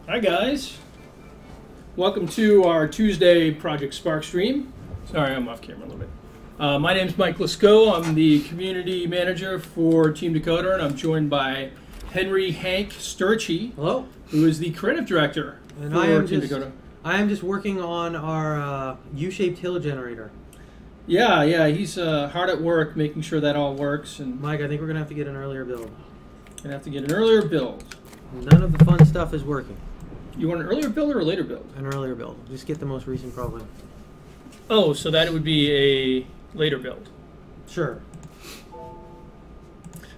Hi guys, welcome to our Tuesday Project Spark stream. Sorry, I'm off camera a little bit. My name's Mike Lesko. I'm the community manager for Team Decoder, and I'm joined by Hank Sturchy. Hello. Who is the creative director and for Team Decoder. I am just working on our U-shaped hill generator. Yeah, he's hard at work making sure that all works. And Mike, I think we're gonna have to get an earlier build. Gonna have to get an earlier build. None of the fun stuff is working. You want an earlier build or a later build? An earlier build. Just get the most recent probably. Oh, so that would be a later build. Sure.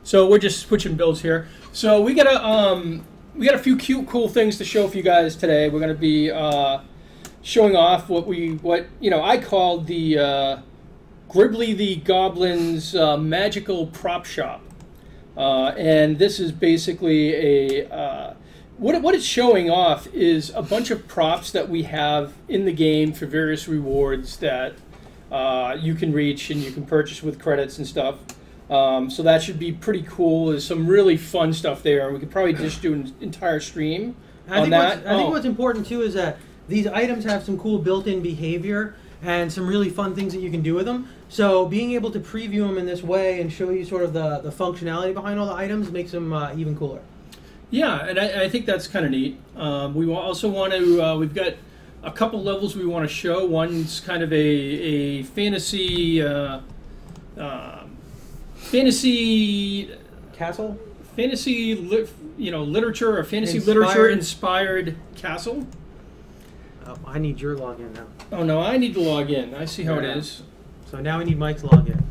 So we're just switching builds here. So we got a few cute, cool things to show for you guys today. We're going to be showing off what I called the Gribbly the Goblin's magical prop shop, and this is basically a what it's showing off is a bunch of props that we have in the game for various rewards that you can reach and you can purchase with credits and stuff. So that should be pretty cool. There's some really fun stuff there. We could probably just do an entire stream on that. I think what's important too is that these items have some cool built-in behavior and some really fun things that you can do with them. So being able to preview them in this way and show you sort of the functionality behind all the items makes them even cooler. Yeah, and I think that's kind of neat. We also want to, we've got a couple levels we want to show. One's kind of a fantasy, castle? Fantasy, literature or fantasy literature inspired castle. Oh, I need your login now. Oh no, I need to log in. I see how it is. So now we need Mike's login.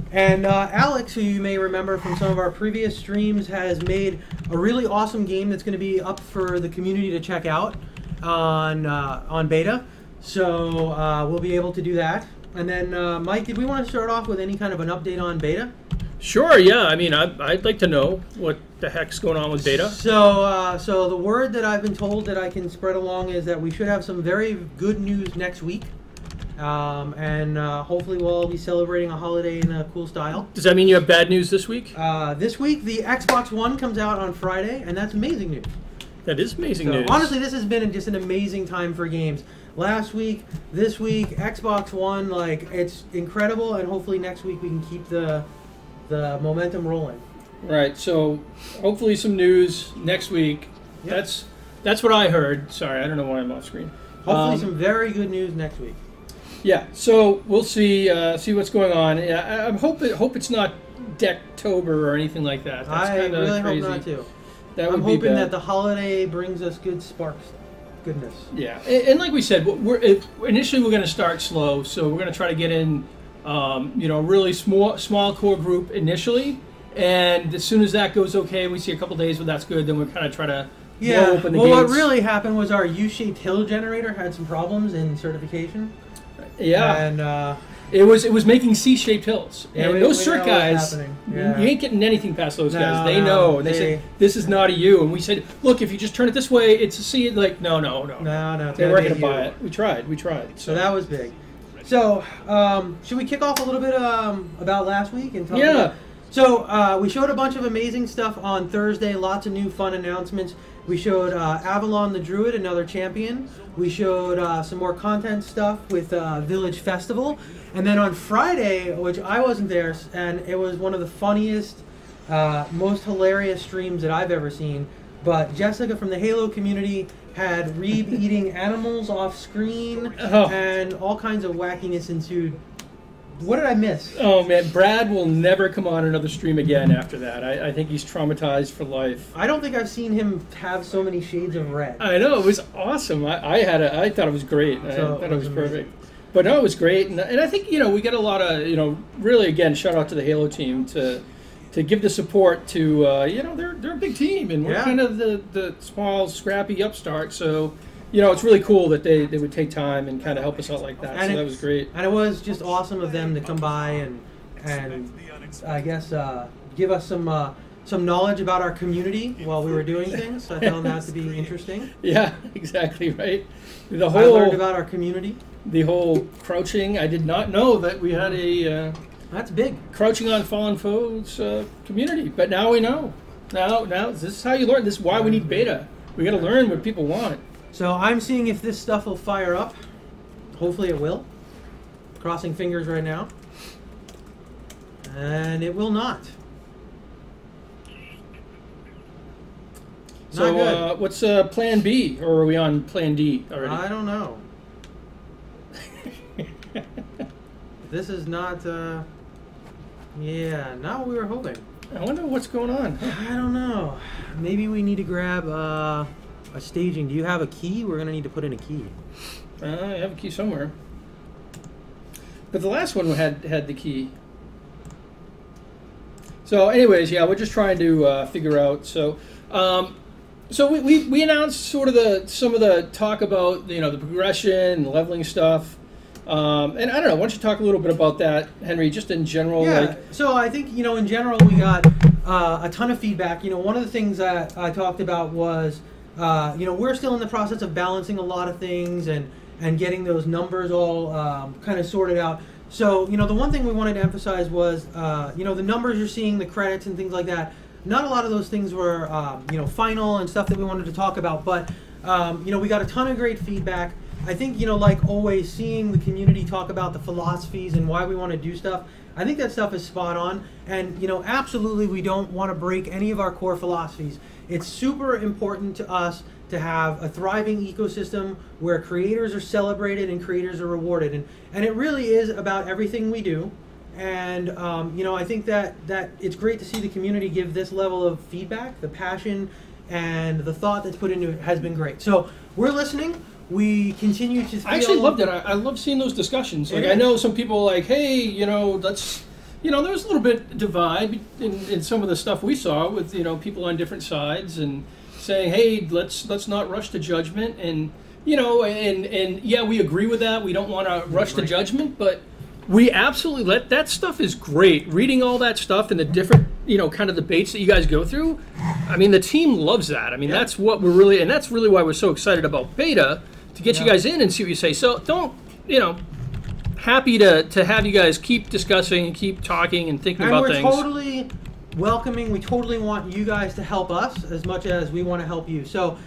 And Alex, who you may remember from some of our previous streams, has made a really awesome game that's going to be up for the community to check out on beta. So we'll be able to do that. And then, Mike, did we want to start off with any kind of an update on beta? Sure, yeah. I mean, I'd like to know what the heck's going on with beta. So the word that I've been told that I can spread along is that we should have some very good news next week. And hopefully we'll all be celebrating a holiday in a cool style. Does that mean you have bad news this week? This week, the Xbox One comes out on Friday, and that's amazing news. That is amazing news. Honestly, this has been just an amazing time for games. Last week, this week, Xbox One, it's incredible, and hopefully next week we can keep the momentum rolling. Right, so hopefully some news next week. Yep. That's what I heard. Sorry, I don't know why I'm off screen. Hopefully some very good news next week. Yeah, so we'll see what's going on. I hope it's not Decktober or anything like that. That's I really crazy. Hope not too. I'm hoping that the holiday brings us good sparks. Goodness. Yeah, and like we said, initially we're going to start slow, so we're going to try to get in, a really small core group initially, and as soon as that goes okay, we see a couple days where that's good, then we'll kind of try to blow open the gates. What really happened was our U-shaped hill generator had some problems in certification. Yeah, and it was making C-shaped hills, and those cert guys, you ain't getting anything past those guys. They know. They say this is not a U, and we said, look, if you just turn it this way, it's a C. Like no. They weren't going to buy it. We tried. So that was big. So should we kick off a little bit about last week and talk about? So we showed a bunch of amazing stuff on Thursday. Lots of new fun announcements. We showed Avalon the Druid, another champion. We showed some more content stuff with Village Festival. And then on Friday, which I wasn't there, and it was one of the funniest, most hilarious streams that I've ever seen. But Jessica from the Halo community had Reeb eating animals off screen, and all kinds of wackiness ensued. What did I miss? Oh man, Brad will never come on another stream again after that. I think he's traumatized for life. I don't think I've seen him have so many shades of red. I know, it was awesome. I thought it was great. I thought it was perfect. But no, it was great, and I think we get a lot of really again shout out to the Halo team to give the support to they're a big team, and we're kind of the small scrappy upstart. So it's really cool that they would take time and kind of help us out like that. And so that was great. And it was just awesome of them to come by and I guess give us some knowledge about our community while we were doing things. So I found that to be interesting. Yeah, exactly right. I learned about our community. The whole crouching. I did not know that we had a that's big crouching on fallen foes community, but now we know. Now this is how you learn. This is why we need beta. We got to learn what people want. So I'm seeing if this stuff will fire up. Hopefully it will. Crossing fingers right now. And it will not. So what's plan B? Or are we on plan D already? I don't know. This is not, yeah, not what we were hoping. I wonder what's going on. I don't know. Maybe we need to grab a staging. Do you have a key? We're going to need to put in a key. I have a key somewhere. But the last one had the key. So anyways, yeah, we're just trying to figure out. So so we announced sort of some of the talk about, you know, the progression and leveling stuff. And I don't know, why don't you talk a little bit about that, Henry, just in general? Yeah, like, so I think, you know, in general, we got a ton of feedback. You know, one of the things that I talked about was, you know, we're still in the process of balancing a lot of things and getting those numbers all kind of sorted out. So, you know, the one thing we wanted to emphasize was, you know, the numbers you're seeing, the credits and things like that, not a lot of those things were, you know, final and stuff that we wanted to talk about. But, you know, we got a ton of great feedback. I think, you know, like always, seeing the community talk about the philosophies and why we want to do stuff, I think that stuff is spot on. And, you know, absolutely we don't want to break any of our core philosophies. It's super important to us to have a thriving ecosystem where creators are celebrated and creators are rewarded. And it really is about everything we do. And, you know, I think that it's great to see the community give this level of feedback. The passion and the thought that's put into it has been great. So we're listening. We continue to feel... I actually loved it. I love seeing those discussions. Like, I know some people are like, hey, you know, let's... You know, there's a little bit divide in some of the stuff we saw with, you know, people on different sides and saying, hey, let's not rush to judgment. And, you know, and yeah, we agree with that. We don't want to rush to judgment, but we absolutely that stuff is great. Reading all that stuff and the different, you know, kind of debates that you guys go through. I mean, the team loves that. I mean, that's what we're really, and that's really why we're so excited about beta, to get you guys in and see what you say. So don't, you know, happy to have you guys keep discussing and keep talking and thinking about things. And we're totally welcoming. We totally want you guys to help us as much as we want to help you. So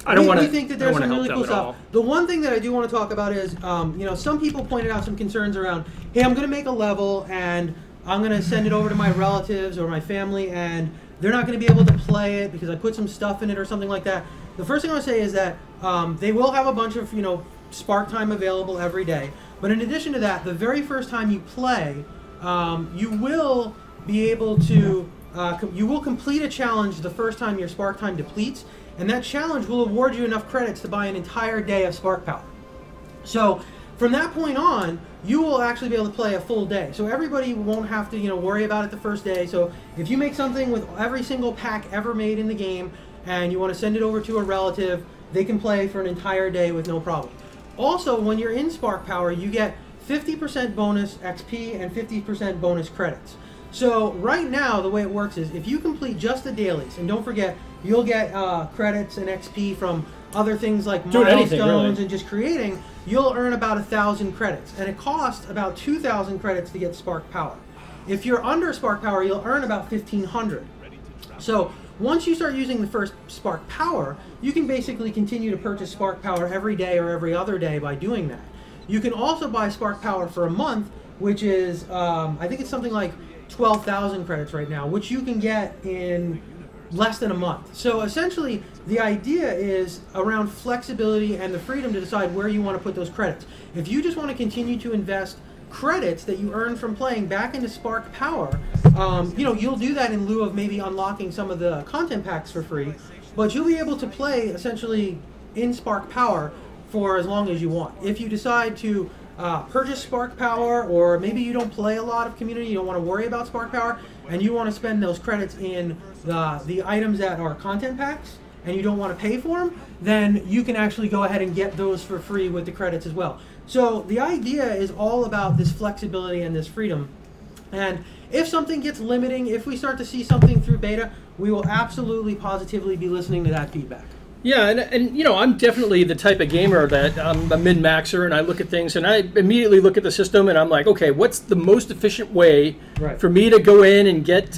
we think that there's some really cool stuff. The one thing that I do want to talk about is, you know, some people pointed out some concerns around, hey, I'm going to make a level and I'm going to send it over to my relatives or my family and they're not going to be able to play it because I put some stuff in it or something like that. The first thing I want to say is that they will have a bunch of, you know, Spark time available every day. But in addition to that, the very first time you play, you will be able to, you will complete a challenge the first time your Spark time depletes, and that challenge will award you enough credits to buy an entire day of Spark Power. So from that point on, you will actually be able to play a full day. So everybody won't have to, you know, worry about it the first day. So if you make something with every single pack ever made in the game, and you want to send it over to a relative, they can play for an entire day with no problem. Also, when you're in Spark Power, you get 50% bonus XP and 50% bonus credits. So right now, the way it works is if you complete just the dailies, and don't forget, you'll get credits and XP from other things like milestones and just creating, you'll earn about 1,000 credits. And it costs about 2,000 credits to get Spark Power. If you're under Spark Power, you'll earn about 1,500. So once you start using the first Spark Power, you can basically continue to purchase Spark Power every day or every other day by doing that. You can also buy Spark Power for a month, which is, I think it's something like 12,000 credits right now, which you can get in less than a month. So essentially, the idea is around flexibility and the freedom to decide where you want to put those credits. If you just want to continue to invest credits that you earn from playing back into Spark Power, you know, you'll do that in lieu of maybe unlocking some of the content packs for free, but you'll be able to play essentially in Spark Power for as long as you want. If you decide to purchase Spark Power, or maybe you don't play a lot of community, you don't want to worry about Spark Power, and you want to spend those credits in the items that are content packs, and you don't want to pay for them, then you can actually go ahead and get those for free with the credits as well. So the idea is all about this flexibility and this freedom. And if something gets limiting, if we start to see something through beta, we will absolutely positively be listening to that feedback. Yeah, and you know, I'm definitely the type of gamer that I'm a min-maxer, and I look at things and I immediately look at the system and I'm like, okay, what's the most efficient way for me to go in and get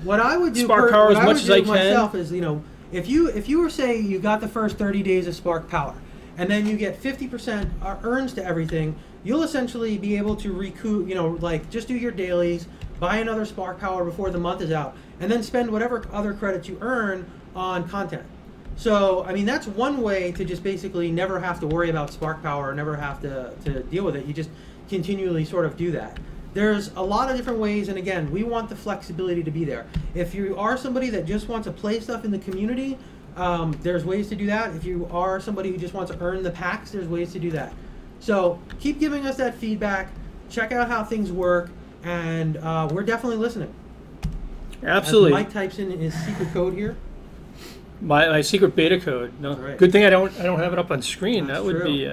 what I would do Spark Power as much as I can? myself is, you know, if you were say you got the first 30 days of Spark Power, and then you get 50% earns to everything, you'll essentially be able to recoup, like just do your dailies, buy another Spark Power before the month is out, and then spend whatever other credits you earn on content. So, I mean, that's one way to just basically never have to worry about Spark Power or never have to deal with it. You just continually sort of do that. There's a lot of different ways, and again, we want the flexibility to be there. If you are somebody that just wants to play stuff in the community, there's ways to do that. If you are somebody who just wants to earn the packs, there's ways to do that. So keep giving us that feedback. Check out how things work, and we're definitely listening. Absolutely. As Mike types in his secret code here. My secret beta code. No, right. Good thing I don't have it up on screen. That's that would true. be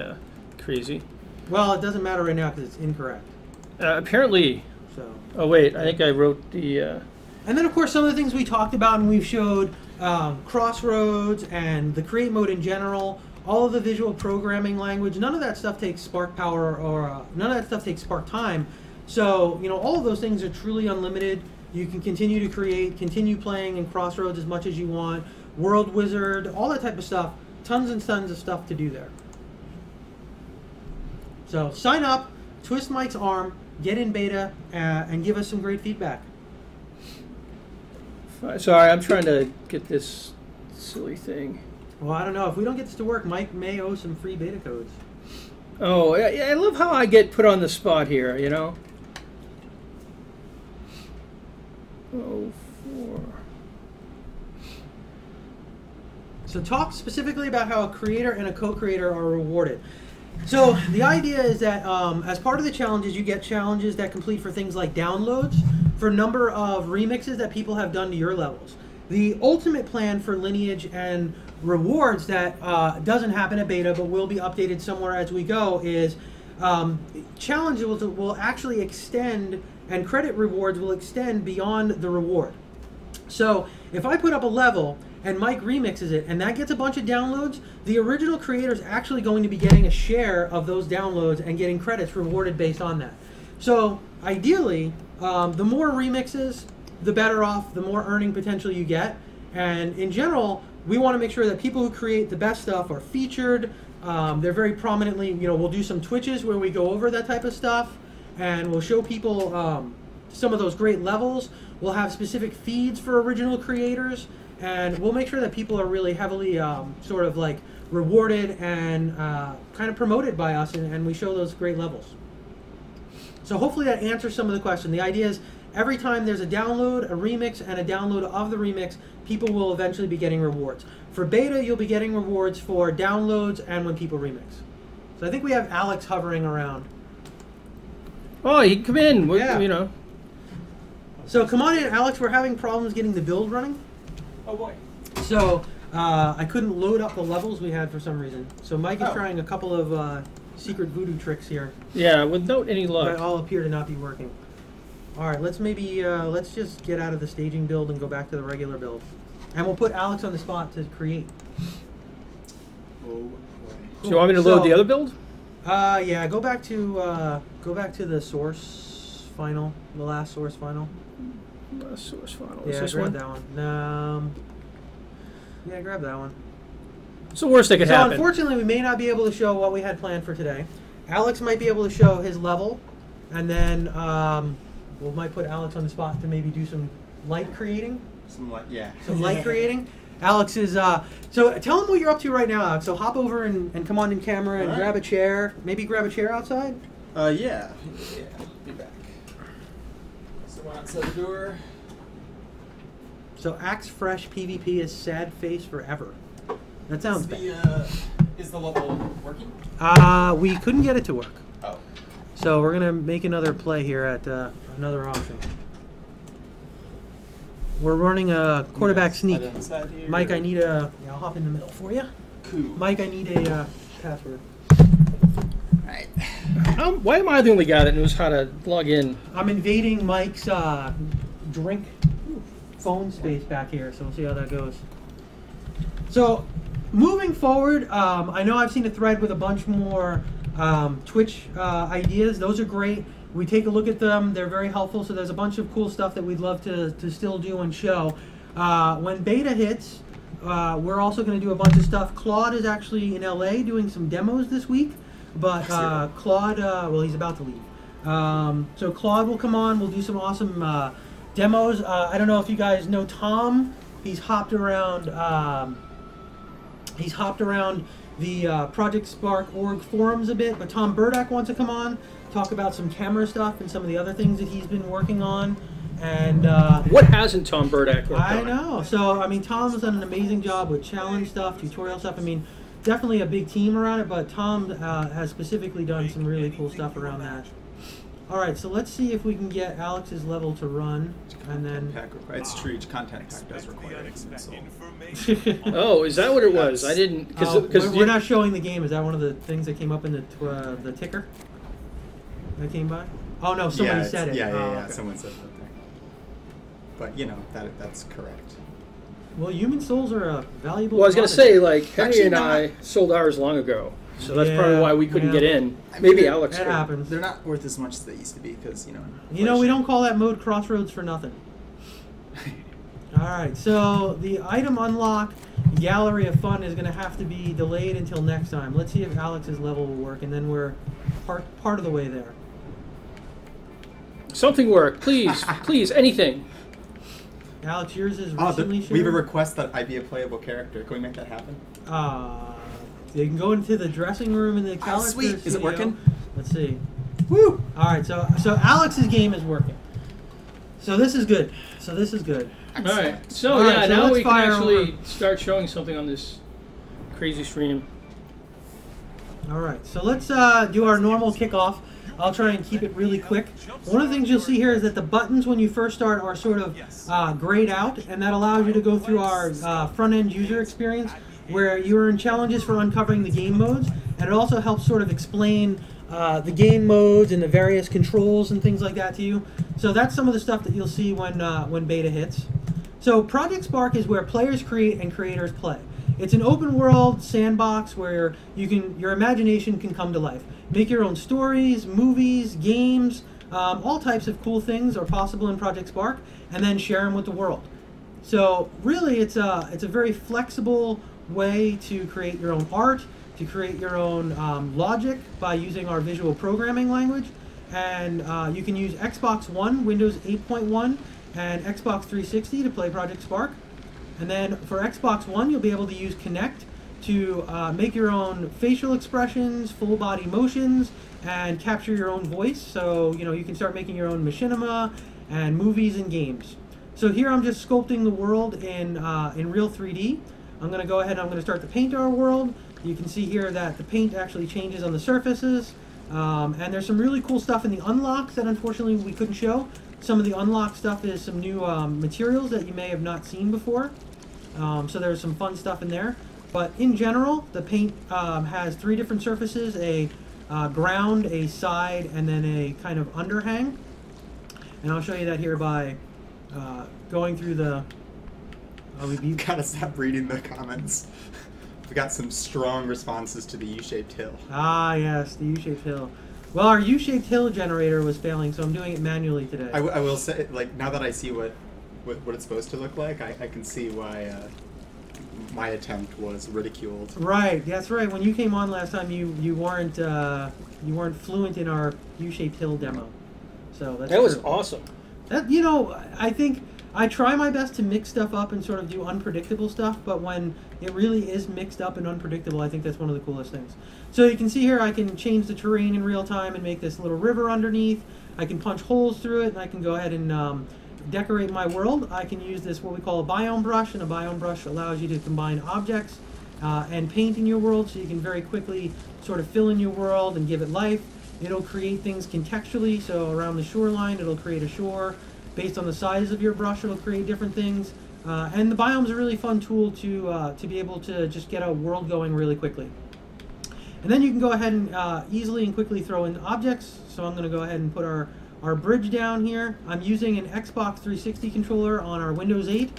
crazy. Well, it doesn't matter right now because it's incorrect. Apparently. So. Oh wait, I think I wrote the. And then of course some of the things we talked about and we've showed Crossroads and the create mode in general, all of the visual programming language. None of that stuff takes Spark Power or none of that stuff takes Spark time. So all of those things are truly unlimited. You can continue to create, continue playing in Crossroads as much as you want. World Wizard, all that type of stuff. Tons and tons of stuff to do there. So sign up, twist Mike's arm, get in beta, and give us some great feedback. Sorry, I'm trying to get this silly thing. Well, I don't know. If we don't get this to work, Mike may owe some free beta codes. Oh, I love how I get put on the spot here, Oh, 4. So talk specifically about how a creator and a co-creator are rewarded. So the idea is that as part of the challenges, you get challenges that complete for things like downloads, for number of remixes that people have done to your levels. The ultimate plan for Lineage and rewards that doesn't happen at beta but will be updated somewhere as we go is challenges will actually extend, and credit rewards will extend beyond the reward. So if I put up a level and Mike remixes it, and that gets a bunch of downloads, the original creator is actually going to be getting a share of those downloads and getting credits rewarded based on that. So ideally, the more remixes, the better off, the more earning potential you get. And in general, we want to make sure that people who create the best stuff are featured. They're very prominently, we'll do some Twitches where we go over that type of stuff, and we'll show people some of those great levels. We'll have specific feeds for original creators, and we'll make sure that people are really heavily sort of like rewarded and kind of promoted by us, and we show those great levels. So hopefully that answers some of the question. The idea is every time there's a download, a remix, and a download of the remix, people will eventually be getting rewards. For beta, you'll be getting rewards for downloads and when people remix. So I think we have Alex hovering around. Oh, you can come in. Yeah. So come on in, Alex. We're having problems getting the build running. Oh boy. So I couldn't load up the levels we had for some reason. So Mike is trying a couple of secret voodoo tricks here. Yeah, without any luck. That all appear to not be working. All right, let's let's just get out of the staging build and go back to the regular build. And we'll put Alex on the spot to create. Oh boy. So you want me to load the other build? Yeah, go back to the source final, the last source final. Source final. Yeah, Is this grab one? that one. Yeah, grab that one. It's the worst that could happen. So unfortunately, we may not be able to show what we had planned for today. Alex might be able to show his level, and then we might put Alex on the spot to maybe do some light creating. Some light creating. Alex is so tell him what you're up to right now, Alex. So hop over and come on in camera and grab a chair. Maybe grab a chair outside. Yeah. Be back. So we're outside the door. So Axe Fresh PvP is sad face forever. That sounds bad. Is the level working? We couldn't get it to work. Oh. So we're gonna make another play here at another option. We're running a quarterback sneak. Mike, I need a. Yeah, I'll hop in the middle for you. Cool. Mike, I need a password. Right. Why am I the only guy that knows how to log in? I'm invading Mike's drink phone space back here, so we'll see how that goes. So, moving forward, I know I've seen a thread with a bunch more Twitch ideas. Those are great. We take a look at them. They're very helpful. So there's a bunch of cool stuff that we'd love to still do and show. When beta hits, we're also going to do a bunch of stuff. Claude is actually in LA doing some demos this week, but Claude, well, he's about to leave. So Claude will come on. We'll do some awesome demos. I don't know if you guys know Tom. He's hopped around. He's hopped around the Project Spark org forums a bit. But Tom Burdak wants to come on, talk about some camera stuff and some of the other things that he's been working on. And what hasn't Tom Burdak worked on? I know. So I mean, Tom's done an amazing job with challenge stuff, tutorial stuff. I mean, definitely a big team around it. But Tom has specifically done some really cool stuff around that. All right, so let's see if we can get Alex's level to run, and then It's true. Each content pack does require console. Oh, is that what it was? I didn't because we're not showing the game. Is that one of the things that came up in the ticker that came by? Oh no, somebody said it. Yeah, okay. Someone said that there. But you know that's correct. Well, human souls are a valuable. Well, I was going to say, like, Henry Actually, and I sold ours long ago, so that's probably why we couldn't get in. Maybe Alex that could. happens. They're not worth as much as they used to be because we don't call that mode Crossroads for nothing. All right, so the item unlock gallery of fun is going to have to be delayed until next time. Let's see if Alex's level will work, and then we're part of the way there. Something work, please, please, anything. Alex, yours is recently shared. We have a request that I be a playable character. Can we make that happen? You can go into the dressing room in the calendar. Sweet. Studio. Is it working? Let's see. Woo! All right, so Alex's game is working. So this is good. Excellent. All right, so so now let's we can fire actually over. start showing something on this crazy stream. All right, so let's do our normal kickoff. I'll try and keep it really quick. One of the things you'll see here is that the buttons when you first start are sort of grayed out, and that allows you to go through our front-end user experience where you're in challenges for uncovering the game modes, and it also helps sort of explain the game modes and the various controls and things like that to you. So that's some of the stuff that you'll see when beta hits. So Project Spark is where players create and creators play. It's an open world sandbox where your imagination can come to life. Make your own stories, movies, games, all types of cool things are possible in Project Spark, and then share them with the world. So really, it's a very flexible way to create your own art, to create your own logic by using our visual programming language, and you can use Xbox One, Windows 8.1, and Xbox 360 to play Project Spark. And then for Xbox One, you'll be able to use Kinect to make your own facial expressions, full body motions, and capture your own voice. So you can start making your own machinima and movies and games. So here I'm just sculpting the world in real 3D. I'm going to go ahead and I'm going to start to paint our world. You can see here that the paint actually changes on the surfaces. And there's some really cool stuff in the unlocks that unfortunately we couldn't show. Some of the unlock stuff is some new materials that you may have not seen before. So there's some fun stuff in there. But in general, the paint has 3 different surfaces, a ground, a side, and then a kind of underhang. And I'll show you that here by going through the... You gotta stop reading the comments. We got some strong responses to the U-shaped hill. Ah, yes, the U-shaped hill. Well, our U-shaped hill generator was failing, so I'm doing it manually today. I will say, like, now that I see what it's supposed to look like, I can see why my attempt was ridiculed. Right, that's right. When you came on last time, you weren't fluent in our U-shaped hill demo. So that was awesome. That I think I try my best to mix stuff up and sort of do unpredictable stuff, but when it really is mixed up and unpredictable, I think that's one of the coolest things. So you can see here I can change the terrain in real time and make this little river underneath. I can punch holes through it, and I can go ahead and decorate my world. I can use this what we call a biome brush, and a biome brush allows you to combine objects and paint in your world, so you can very quickly sort of fill in your world and give it life. It'll create things contextually, so around the shoreline it'll create a shore. Based on the size of your brush, it'll create different things. And the biome's a really fun tool to be able to just get a world going really quickly. And then you can go ahead and easily and quickly throw in objects. So I'm going to go ahead and put our bridge down here. I'm using an Xbox 360 controller on our Windows 8.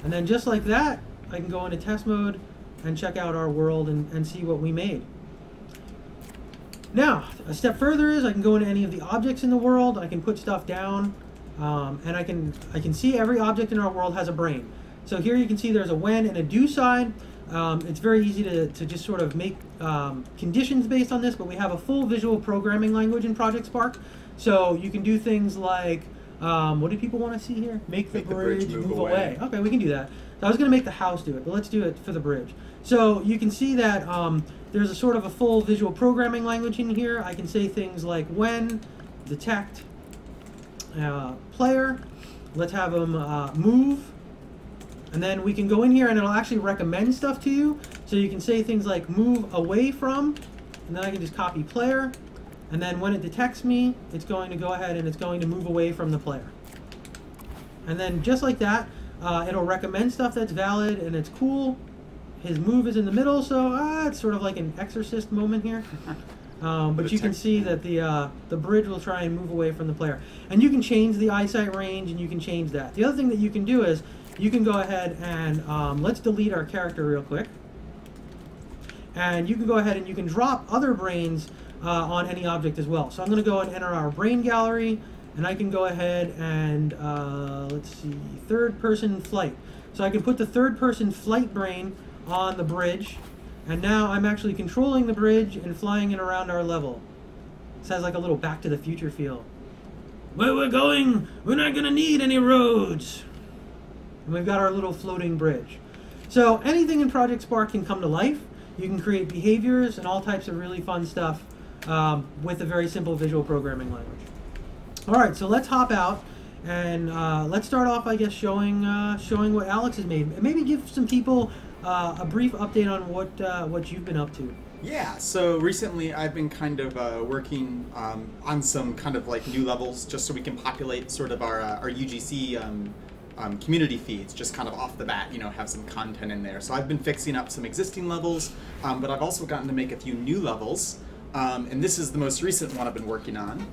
And then just like that, I can go into test mode and check out our world and see what we made. Now, a step further is I can go into any of the objects in the world. I can put stuff down. And I can see every object in our world has a brain. So here you can see there's a when and a do side. It's very easy to just sort of make conditions based on this, but we have a full visual programming language in Project Spark. So you can do things like, what do people want to see here? Make the bridge move away. Okay, we can do that. So I was going to make the house do it, but let's do it for the bridge. So you can see that there's a sort of a full visual programming language in here. I can say things like when, detect, player, let's have them move. And then we can go in here and it'll actually recommend stuff to you. So you can say things like move away from, and then I can just copy player. And then when it detects me, it's going to go ahead and it's going to move away from the player. And then just like that, it'll recommend stuff that's valid and it's cool. His move is in the middle, so it's sort of like an exorcist moment here. But you can see that the bridge will try and move away from the player. And you can change the eyesight range and you can change that. The other thing that you can do is you can go ahead and let's delete our character real quick. And you can go ahead and you can drop other brains on any object as well. So I'm going to go and enter our brain gallery, and I can go ahead and let's see, third person flight. So I can put the third person flight brain on the bridge, and now I'm actually controlling the bridge and flying it around our level. This has like a little Back to the Future feel. Where we're going, we're not going to need any roads. And we've got our little floating bridge. So anything in Project Spark can come to life. You can create behaviors and all types of really fun stuff with a very simple visual programming language. All right, so let's hop out and let's start off, I guess, showing what Alex has made. And maybe give some people a brief update on what you've been up to. Yeah, so recently I've been kind of working on some kind of like new levels just so we can populate sort of our UGC community feeds, just kind of off the bat, you know, have some content in there. So I've been fixing up some existing levels, but I've also gotten to make a few new levels, and this is the most recent one I've been working on.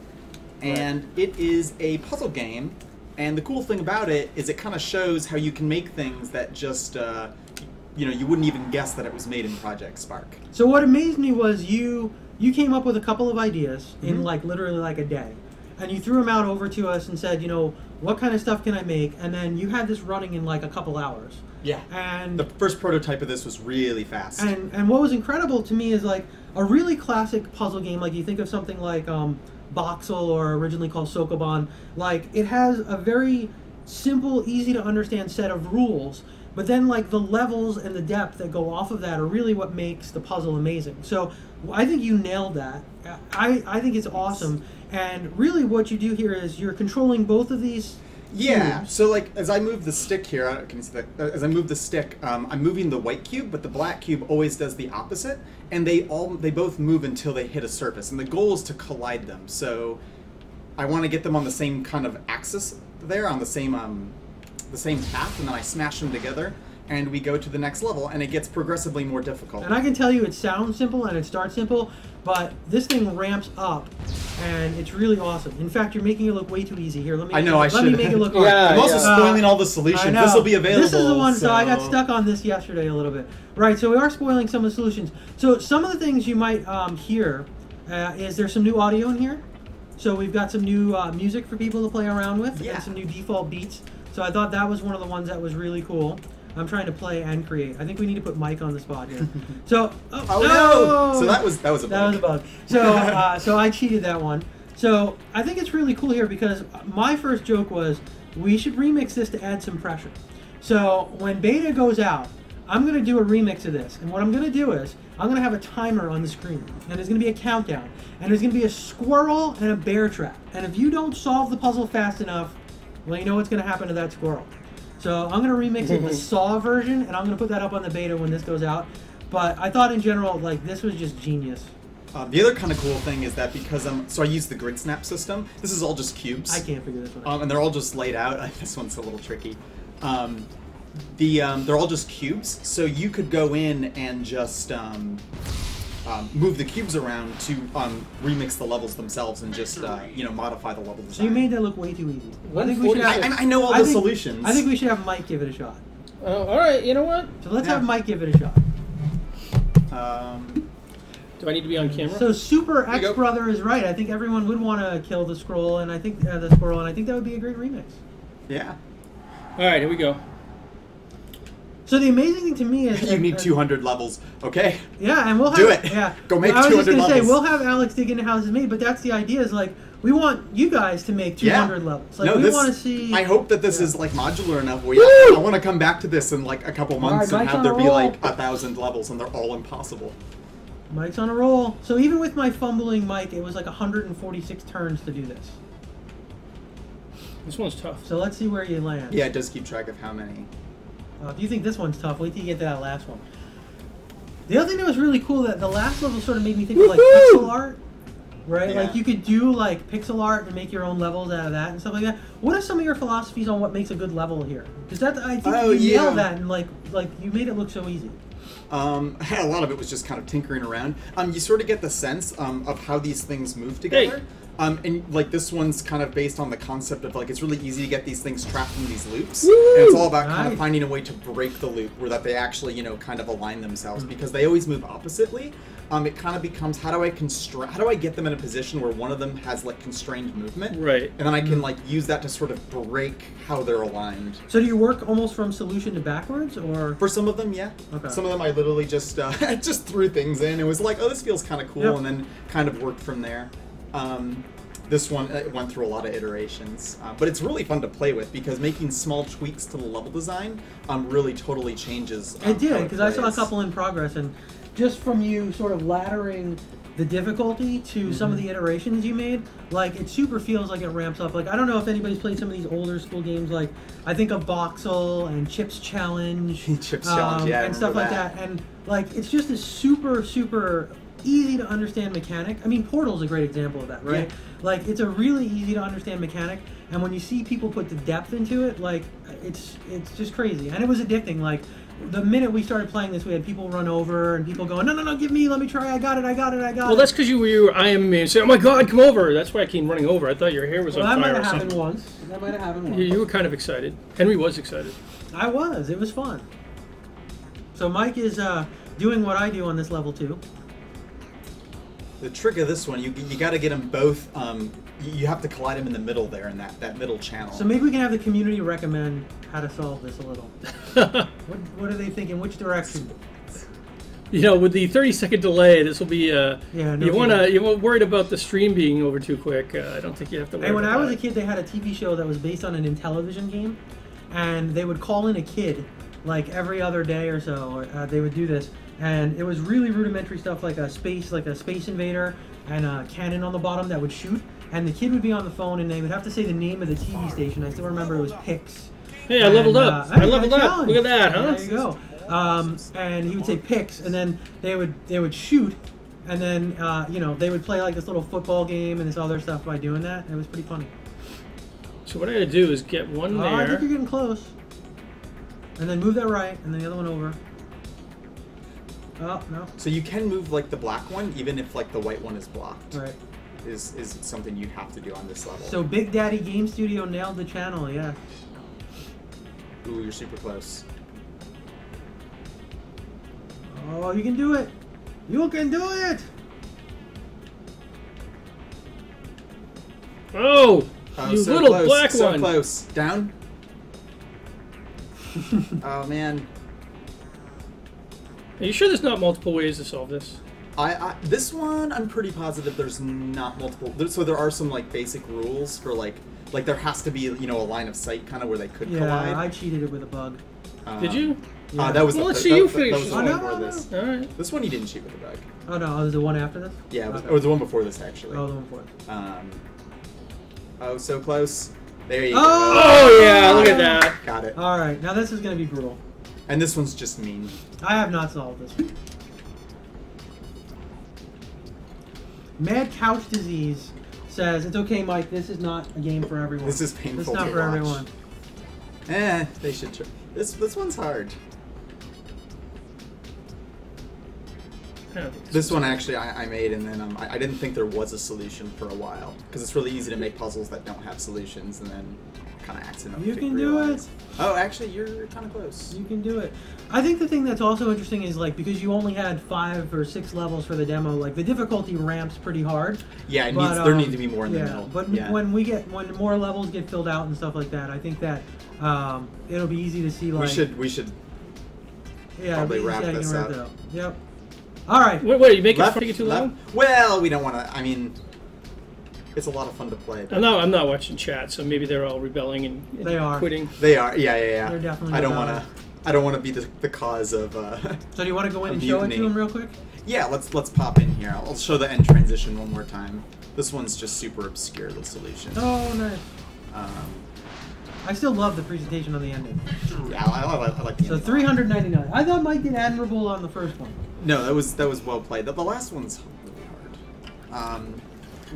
And it is a puzzle game, and the cool thing about it is it kind of shows how you can make things that just, you know, you wouldn't even guess that it was made in Project Spark. So what amazed me was you came up with a couple of ideas in like literally like a day. And you threw them out over to us and said, you know, what kind of stuff can I make? And then you had this running in like a couple hours. Yeah. And the first prototype of this was really fast. And what was incredible to me is like a really classic puzzle game. Like you think of something like Boxel, or originally called Sokoban. Like it has a very simple, easy to understand set of rules. But then like the levels and the depth that go off of that are really what makes the puzzle amazing. So I think you nailed that. I think it's awesome. And really what you do here is you're controlling both of these cubes. So like as I move the stick here, can you see that? As I move the stick, I'm moving the white cube, but the black cube always does the opposite. And they both move until they hit a surface. And the goal is to collide them. So I want to get them on the same kind of axis there, on the same path, and then I smash them together, and we go to the next level, and it gets progressively more difficult. And I can tell you it sounds simple and it starts simple, but this thing ramps up, and it's really awesome. In fact, you're making it look way too easy. Here, let me make it look hard. I'm also spoiling all the solutions. This will be available. This is the one, so I got stuck on this yesterday a little bit. Right, so we are spoiling some of the solutions. So some of the things you might hear is there's some new audio in here. So we've got some new music for people to play around with, and some new default beats. So I thought that was one of the ones that was really cool. I'm trying to play and create. I think we need to put Mike on the spot here. So, no! So that was a bug. That was a bug. So, so I cheated that one. So I think it's really cool here because my first joke was we should remix this to add some pressure. So when beta goes out, I'm going to do a remix of this. And what I'm going to do is I'm going to have a timer on the screen. And there's going to be a countdown. And there's going to be a squirrel and a bear trap. And if you don't solve the puzzle fast enough, well, you know what's going to happen to that squirrel. So I'm going to remix it the Saw version, and I'm going to put that up on the beta when this goes out. But I thought in general, like, this was just genius. The other kind of cool thing is that because so I use the grid snap system. This is all just cubes. I can't figure this one out. And they're all just laid out. This one's a little tricky. They're all just cubes, so you could go in and just move the cubes around to remix the levels themselves and just you know, modify the level design. So you made that look way too easy. I know all the solutions. I think we should have Mike give it a shot. All right, you know what? So let's have Mike give it a shot. Do I need to be on camera? So Super X Brother is right. I think everyone would want to kill the scroll, and I think the squirrel, and I think that would be a great remix. Yeah. All right, here we go. So the amazing thing to me is you need 200 levels. Okay. Yeah, and we'll have do it. Yeah, Go make 200 levels. I was just gonna say levels. we'll have Alex dig into houses made, but that's the idea. Is like we want you guys to make 200 levels. Like no, we want to see. I hope that this is like modular enough. Where I want to come back to this in like a couple months All right, and Mike's have on there a be roll. like 1,000 levels and they're all impossible. Mike's on a roll. So even with my fumbling Mike, it was like 146 turns to do this. This one's tough. So let's see where you land. Yeah, it does keep track of how many. If you think this one's tough, wait till you get to that last one. The other thing that was really cool, that the last level sort of made me think of like pixel art, right? Yeah. Like you could do like pixel art and make your own levels out of that and stuff like that. What are some of your philosophies on what makes a good level here? Because that I think you nailed that, and like you made it look so easy. A lot of it was just kind of tinkering around. You sort of get the sense of how these things move together. Hey. And like this one's kind of based on the concept of like it's really easy to get these things trapped in these loops. Woo! And it's all about kind Nice. of finding a way to break the loop where that they actually, kind of align themselves because they always move oppositely. It kind of becomes how do I get them in a position where one of them has like constrained movement, Right. and then I can like use that to sort of break how they're aligned. So do you work almost from solution to backwards, or? For some of them, yeah. Okay. Some of them I literally just just threw things in. It was like, oh, this feels kind of cool, Yep. and then kind of worked from there. This one went through a lot of iterations, but it's really fun to play with because making small tweaks to the level design really totally changes. It did, how because I saw a plays. couple in progress, and just from you sort of laddering the difficulty to some of the iterations you made, like it super feels like it ramps up. Like I don't know if anybody's played some of these older school games, like I think of Boxel and Chips Challenge, Chips Challenge, yeah, I and stuff like remember that. And like it's just a super easy to understand mechanic. I mean, Portal's a great example of that, right? Yeah. Like it's a really easy to understand mechanic, and when you see people put the depth into it, like it's just crazy, and it was addicting. Like the minute we started playing this, we had people run over and people going, no, give me, let me try, I got it. Well, that's because you were IM me and say, oh my God, come over. That's why I came running over. I thought your hair was Well, on that fire might or have happened something. once. That might have happened once. You were kind of excited. Henry was excited. I was. It was fun. So Mike is doing what I do on this level too. The trick of this one, you got to get them both. You have to collide them in the middle there in that middle channel. So maybe we can have the community recommend how to solve this a little. What are they thinking? Which direction? With the 30-second delay, this will be. No You're worried about the stream being over too quick. I don't think you have to worry. Hey, when about I was that. a kid, they had a TV show that was based on an Intellivision game, and they would call in a kid like every other day or so. They would do this, and it was really rudimentary stuff like a space invader and a cannon on the bottom that would shoot. And the kid would be on the phone, and they would have to say the name of the TV station. I still remember it was Pix. Hey, I leveled up. I leveled up. challenge. Look at that, huh? There you go. And he would say Pix, and then they would shoot, and then they would play like this little football game and this other stuff by doing that. It was pretty funny. So what I gotta do is get one there. I think you're getting close. And then move that right, and then the other one over. Oh no. So you can move like the black one, even if like the white one is blocked. Right. Is something you have to do on this level. So Big Daddy Game Studio nailed the channel, yeah. Ooh, you're super close. Oh, you can do it. You can do it. Oh, you so little close, black so one. close. Down. Oh man. Are you sure there's not multiple ways to solve this? This one I'm pretty positive there's not multiple. So there are some like basic rules for like there has to be a line of sight kind of where they could Yeah, collide. I cheated it with a bug. Did you? Yeah. That was Well, the, let's that, see you that, finish that was the this. one Oh, before no, this. All right. This one you didn't cheat with the bug. Oh no, it was the one after this? Yeah, it was, Okay. or the one before this actually. Oh, the one before it. Oh, so close. There you Oh yeah, look at that. go. Got it. All right, now this is going to be brutal. And this one's just mean. I have not solved this one. Mad Couch Disease says, it's okay, Mike, this is not a game for everyone. This is painful It's not to for watch. everyone. They should try. This one's hard. I don't think This one actually I made, and then I didn't think there was a solution for a while because it's really easy to make puzzles that don't have solutions, and then kind of accidentally. You can do it. Oh, actually, you're kind of close. You can do it. I think the thing that's also interesting is like because you only had 5 or 6 levels for the demo, like the difficulty ramps pretty hard. Yeah, But, there need to be more in the yeah, middle. But yeah. when more levels get filled out and stuff like that, I think that it'll be easy to see. Like we should Yeah, probably but wrap yeah, you this can wrap up. that up. Yep. All right. Wait, are you making Left, fun of it too left. long? Well, we don't want to. I mean, it's a lot of fun to play. I'm not watching chat, so maybe they're all rebelling and They are. quitting. They are. Yeah. They're definitely I don't rebelling. want to. I don't want to be the cause of. So do you want to go in and show it to them real quick? Yeah, let's pop in here. I'll show the end transition one more time. This one's just super obscure, the solution. Oh, nice. Um, I still love the presentation on the ending. yeah, I like the So ending. 399. I thought Mike did admirable on the first one. No, that was well played. The last one's really hard.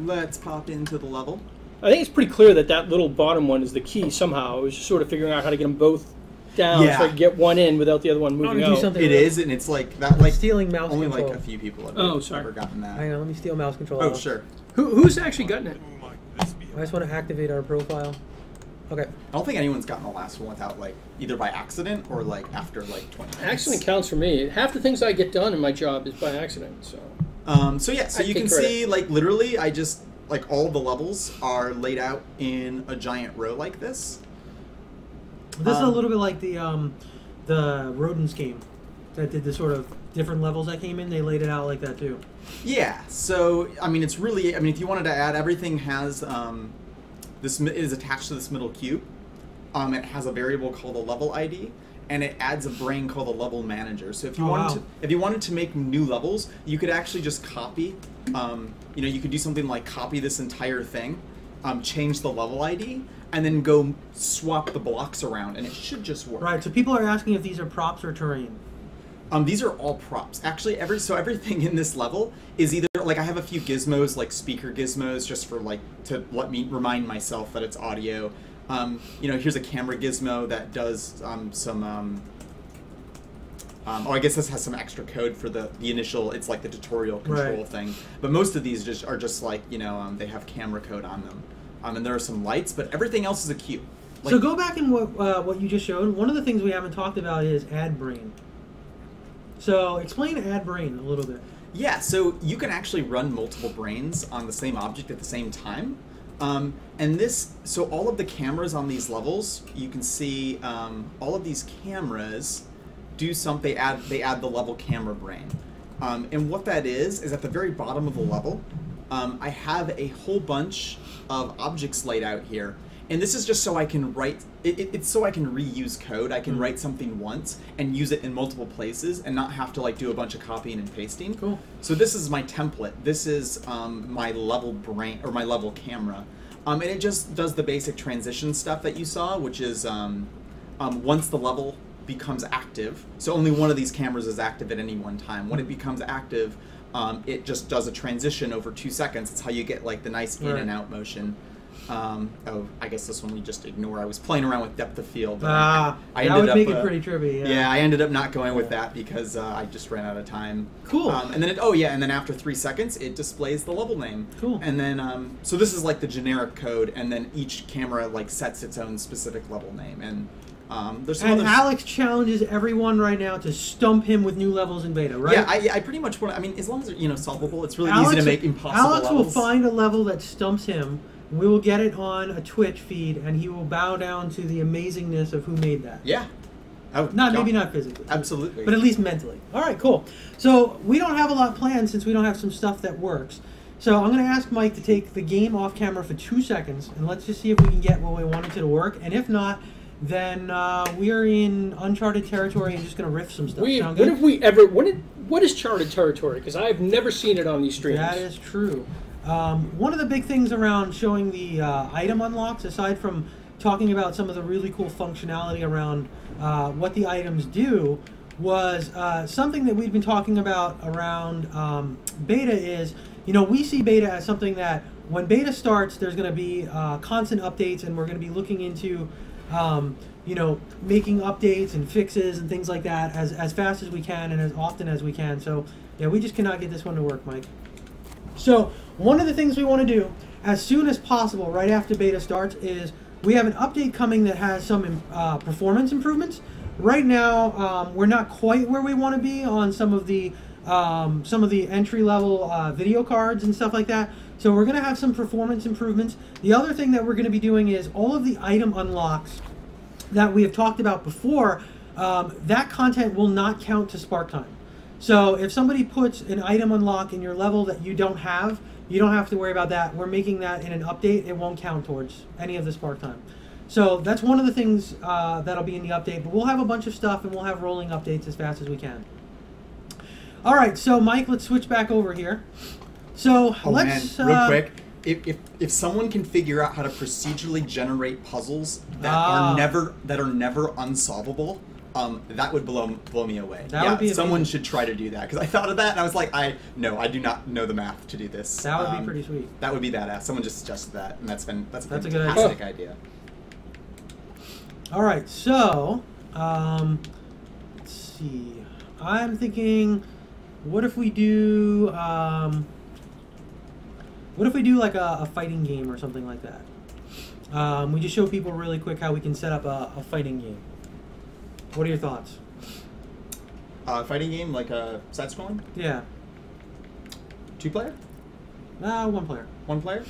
Let's pop into the level. I think it's pretty clear that little bottom one is the key somehow. It was just sort of figuring out how to get them both down Yeah. so I could get one in without the other one I'm moving gonna do out. something. It is, and it's like that. Like Stealing mouse only control. like a few people have ever gotten that. Hang on, let me steal mouse control. Oh out. sure. Who's actually gotten it? I just want to activate our profile. Okay. I don't think anyone's gotten the last one without like either by accident or like after like 20 minutes. Accident counts for me. Half the things I get done in my job is by accident. So. So yeah, so I you take can credit. see like literally, I just like all the levels are laid out in a giant row like this. This is a little bit like the Rodents game that did the sort of different levels that came in. They laid it out like that too. Yeah. So I mean, it's really. I mean, if you wanted to add, everything has this is attached to this middle cube. It has a variable called a level ID, and it adds a brain called a level manager. So if you wanted to make new levels, you could actually just copy. You could do something like copy this entire thing, change the level ID, and then go swap the blocks around, and it should just work. Right. So people are asking if these are props or terrain. These are all props. Actually, everything in this level is either like I have a few gizmos, like speaker gizmos, just for like to let me remind myself that it's audio. Here's a camera gizmo that does I guess this has some extra code for the initial. It's like the tutorial control thing. But most of these are just like they have camera code on them. And there are some lights, but everything else is a cube. Like, So go back and what you just showed. One of the things we haven't talked about is add brain. So explain add brain a little bit. Yeah, so you can actually run multiple brains on the same object at the same time. So all of the cameras on these levels, you can see all of these cameras do something. They add the level camera brain, and what that is at the very bottom of the level. I have a whole bunch of objects laid out here. And this is just so I can write, it's so I can reuse code. I can write something once and use it in multiple places and not have to like do a bunch of copying and pasting. Cool. So this is my template. This is my level brain, or my level camera. And it just does the basic transition stuff that you saw, which is once the level becomes active, so only one of these cameras is active at any one time. When it becomes active, it just does a transition over 2 seconds. It's how you get like the nice in and out motion. I guess this one we just ignore. I was playing around with depth of field. That would make it pretty trippy. Yeah, I ended up not going with that because I just ran out of time. Cool. And then after 3 seconds, it displays the level name. Cool. And then so this is like the generic code, and then each camera like sets its own specific level name. And there's some And other. Alex challenges everyone right now to stump him with new levels in beta, right? Yeah, I pretty much want. I mean, as long as they're solvable, it's really easy to make impossible Alex levels. will find a level that stumps him. We will get it on a Twitch feed, and he will bow down to the amazingness of who made that. Yeah. Maybe not physically. Absolutely. But at least mentally. All right, cool. So we don't have a lot planned since we don't have some stuff that works. So I'm going to ask Mike to take the game off camera for 2 seconds, and let's just see if we can get what we wanted to work. And if not, then we are in uncharted territory and just going to riff some stuff. Sound good? What is charted territory? Because I've never seen it on these streams. That is true. One of the big things around showing the item unlocks, aside from talking about some of the really cool functionality around what the items do, was something that we've been talking about around beta is, we see beta as something that when beta starts, there's going to be constant updates, and we're going to be looking into making updates and fixes and things like that as fast as we can and as often as we can. So yeah, we just cannot get this one to work, Mike. So one of the things we want to do as soon as possible right after beta starts is we have an update coming that has some performance improvements. Right now, we're not quite where we want to be on some of the entry-level video cards and stuff like that. So we're going to have some performance improvements. The other thing that we're going to be doing is all of the item unlocks that we have talked about before. that content will not count to spark time. So if somebody puts an item unlock in your level that you don't have to worry about that. We're making that in an update. It won't count towards any of the spark time. So that's one of the things that'll be in the update. But we'll have a bunch of stuff, and we'll have rolling updates as fast as we can. All right, so Mike, let's switch back over here. So let's real quick. If someone can figure out how to procedurally generate puzzles that are never unsolvable, that would blow me away. That would be someone amazing. should try to do that, because I thought of that and I was like, I do not know the math to do this. That would be pretty sweet. That would be badass. Someone just suggested that, and that's a good fantastic idea. All right, so let's see. I'm thinking, what if we do like a fighting game or something like that? We just show people really quick how we can set up a fighting game. What are your thoughts? Fighting game, like a side-scrolling? Yeah. 2-player? 1 player. 1 player?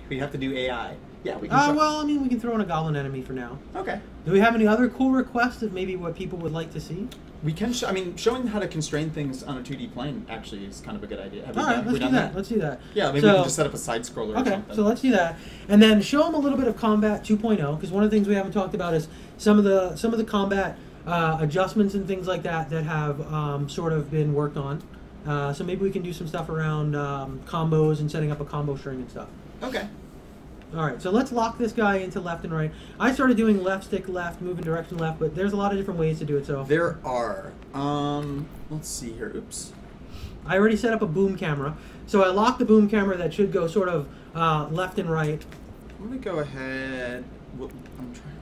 We have to do AI. Yeah, we can. Well, I mean, we can throw in a goblin enemy for now. Okay. Do we have any other cool requests of maybe what people would like to see? We can. Showing how to constrain things on a 2D plane actually is kind of a good idea. All right, let's do that. Let's do that. Yeah, maybe we can just set up a side scroller. Okay, or something. so let's do that, and then show them a little bit of Combat 2.0, because one of the things we haven't talked about is some of the combat adjustments and things like that have sort of been worked on. So maybe we can do some stuff around combos and setting up a combo string and stuff. Okay. All right, so let's lock this guy into left and right. I started doing left stick left, moving direction left, but there's a lot of different ways to do it. So there are. Let's see here. Oops. I already set up a boom camera, so I locked the boom camera that should go sort of left and right. I'm gonna go ahead. I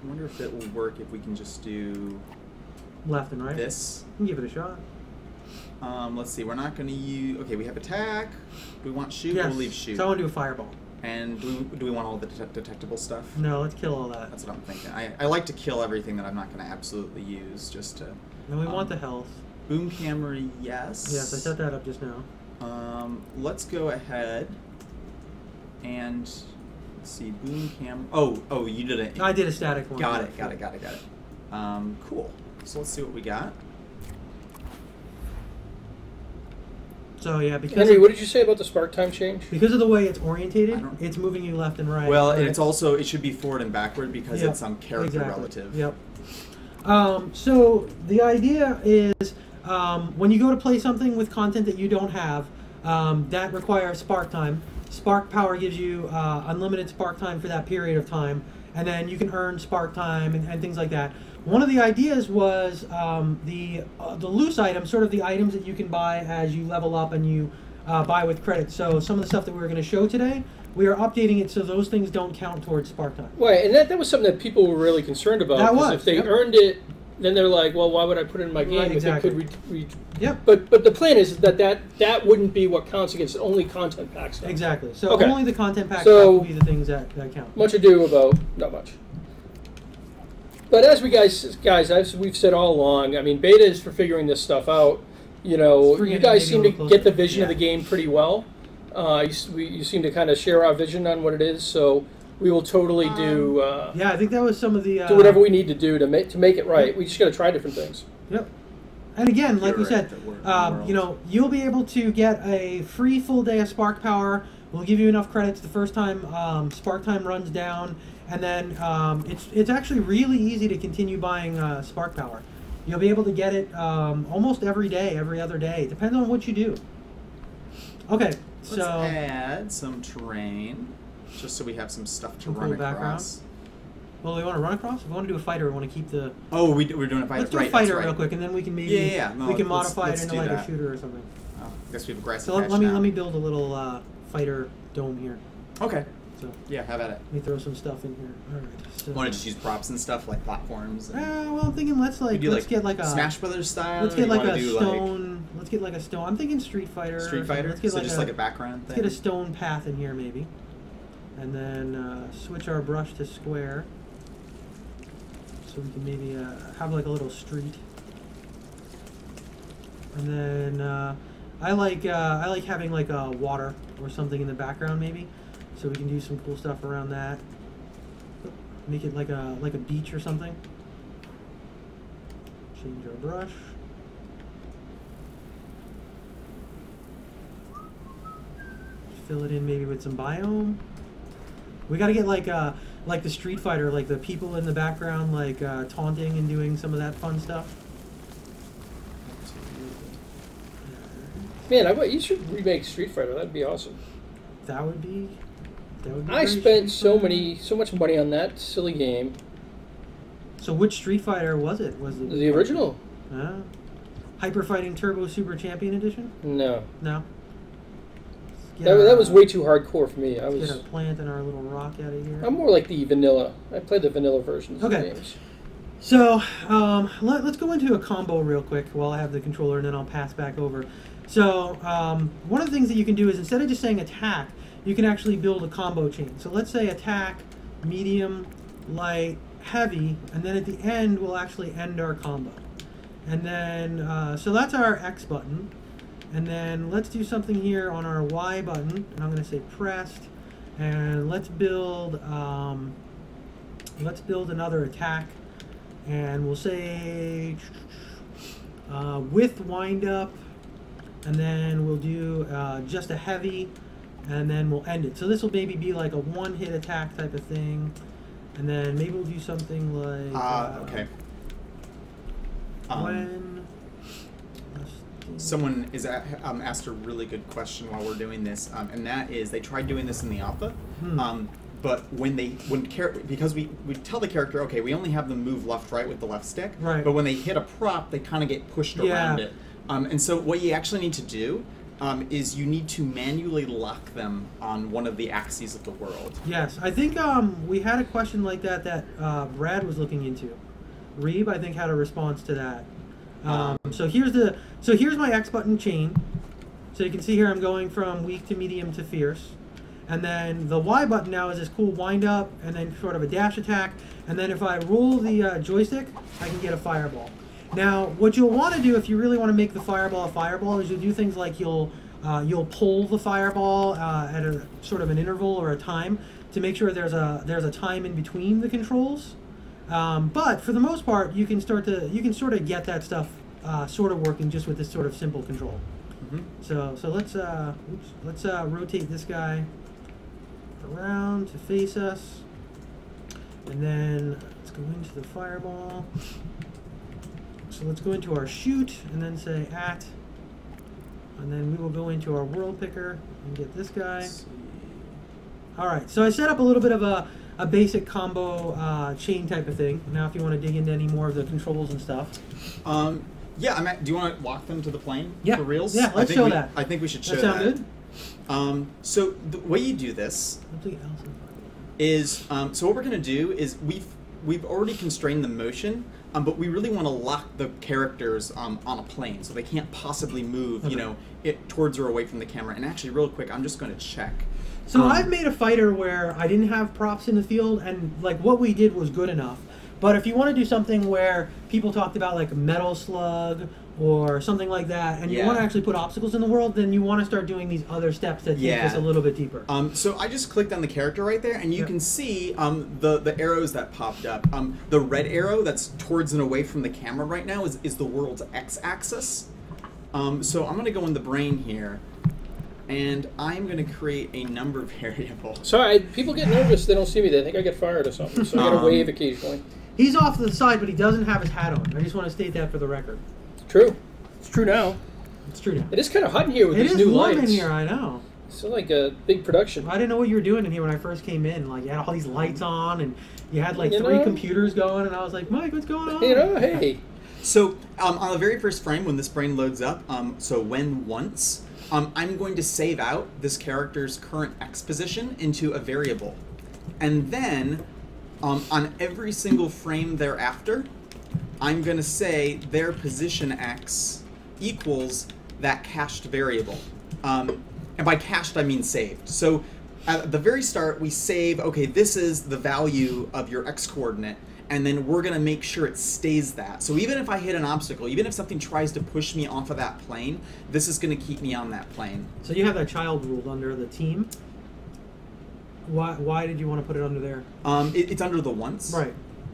wonder if it will work if we can just do left and right. This. You can give it a shot. Let's see. We're not gonna use. Okay, we have attack. We want shoot. Yes. We'll leave shoot. So I want to do a fireball. And do we want all the detectable stuff? No, let's kill all that. That's what I'm thinking. I like to kill everything that I'm not going to absolutely use, just to... And we want the health. Boom camera, yes. Yes, I set that up just now. Let's go ahead and... Let's see, boom camera... Oh, you did it. I did a static one. Got it. Cool. So let's see what we got. So yeah, because Henry, what did you say about the spark time change? Because of the way it's orientated, it's moving you left and right. Well, right? and it's also, it should be forward and backward because it's character relative. Yep. So the idea is when you go to play something with content that you don't have, that requires spark time. Spark power gives you unlimited spark time for that period of time, and then you can earn spark time and things like that. One of the ideas was the loose items, sort of the items that you can buy as you level up and you buy with credits. So some of the stuff that we were going to show today, we are updating it so those things don't count towards spark time. Right, and that was something that people were really concerned about. That was. If they earned it, then they're like, well, why would I put it in my game Right, exactly. if it could Yep. But the plan is that wouldn't be what counts against only content pack stuff. Exactly. So Okay. only the content pack So, stuff will be the things that count. Much ado about not much. But as we've said all along, I mean, beta is for figuring this stuff out. You know, you guys seem to get the vision of the game pretty well. You seem to kind of share our vision on what it is, so we will totally do. Yeah, I think that was some of the. Do whatever we need to do to make it right. We just got to try different things. Yep. And again, like we said, you know, you'll be able to get a free full day of spark power. We'll give you enough credits the first time spark time runs down, and then it's actually really easy to continue buying spark power. You'll be able to get it almost every day, every other day. Depends on what you do. Okay, let's add some terrain, just so we have some stuff to run across. Well, we want to run across? If we want to do a fighter, we want to keep the... Oh, we're doing a fighter. Let's do a fighter real quick, and then we can maybe... No, we can modify it let's into like a shooter or something. Oh, I guess we have aggressive. So let me build a little fighter dome here. Okay. So yeah, have at it. Let me throw some stuff in here. All right. So, want to just use props and stuff like platforms? And well, I'm thinking let's get like a Smash Brothers style. Let's get like a stone. Let's get like a stone. I'm thinking Street Fighter. Street Fighter. Let's get just like a background thing. Let's get a stone path in here maybe, and then switch our brush to square. So we can maybe have like a little street, and then I like having like a water or something in the background maybe, so we can do some cool stuff around that. Make it like a beach or something. Change our brush. Fill it in maybe with some biome. We got to get like the Street Fighter, like the people in the background, like taunting and doing some of that fun stuff. Man, I bet you should remake Street Fighter. That'd be awesome. That would be. I spent so much money on that silly game. So which Street Fighter was it? Was it The original? Hyper Fighting Turbo Super Champion Edition? No. No. That was way too hardcore for me. Get a plant and our little rock out of here. I'm more like the vanilla. I played the vanilla versions of games. So let's go into a combo real quick while I have the controller, and then I'll pass back over. So one of the things that you can do is instead of just saying attack, you can actually build a combo chain. So let's say attack, medium, light, heavy, and then at the end we'll actually end our combo. And then so that's our X button. And then let's do something here on our Y button, and I'm going to say pressed, and let's build another attack, and we'll say with wind up, and then we'll do just a heavy, and then we'll end it. So this will maybe be like a one-hit attack type of thing, and then maybe we'll do something like okay. When someone is asked a really good question while we're doing this, and that is they tried doing this in the alpha, but because we tell the character, okay, we only have them move left right with the left stick, right. But when they hit a prop, they kind of get pushed around it, and so what you actually need to do is you need to manually lock them on one of the axes of the world. Yes, I think we had a question like that Brad was looking into. Reeb, I think, had a response to that. So here's my X button chain. So you can see here I'm going from weak to medium to fierce. And then the Y button now is this cool wind up and then sort of a dash attack. And then if I roll the joystick, I can get a fireball. Now, what you'll want to do if you really want to make the fireball a fireball is you'll do things like you'll pull the fireball at a sort of an interval or a time to make sure there's a time in between the controls. But for the most part, you can sort of get that stuff sort of working just with this sort of simple control. So let's rotate this guy around to face us, and then let's go into the fireball. So let's go into our shoot, and then say at, and then we will go into our world picker and get this guy. All right, so I set up a little bit of a basic combo chain type of thing. Now if you want to dig into any more of the controls and stuff. Yeah, do you want to walk them to the plane for reals? Yeah, let's show that. I think we should show that. Sound good? So the way you do this is, so what we're going to do is we've already constrained the motion, but we really want to lock the characters on a plane, so they can't possibly move, it towards or away from the camera. And actually, real quick, I'm just going to check. So I've made a fighter where I didn't have props in the field, and like what we did was good enough. But if you want to do something where people talked about like a metal slug or something like that, and you want to actually put obstacles in the world, then you want to start doing these other steps that take this a little bit deeper. So I just clicked on the character right there, and you can see the arrows that popped up. The red arrow that's towards and away from the camera right now is the world's x-axis. So I'm going to go in the brain here, and I'm going to create a number variable. Sorry, people get nervous. They don't see me. They think I get fired or something, so I got to wave occasionally. He's off to the side, but he doesn't have his hat on. I just want to state that for the record. True. It's true now. It's true now. It is kind of hot in here with these new lights. It is warm in here, I know. It's like a big production. I didn't know what you were doing in here when I first came in. Like, you had all these lights on, and you had like 3 computers going, and I was like, Mike, what's going on? Hey. So on the very first frame, when this brain loads up, so when once, I'm going to save out this character's current X position into a variable. And then, on every single frame thereafter, I'm going to say their position X equals that cached variable. And by cached, I mean saved. So at the very start, we save, okay, this is the value of your X coordinate, and then we're going to make sure it stays that. So even if I hit an obstacle, even if something tries to push me off of that plane, this is going to keep me on that plane. So you have that child ruled under the team. Why did you want to put it under there? It's under the once. Right.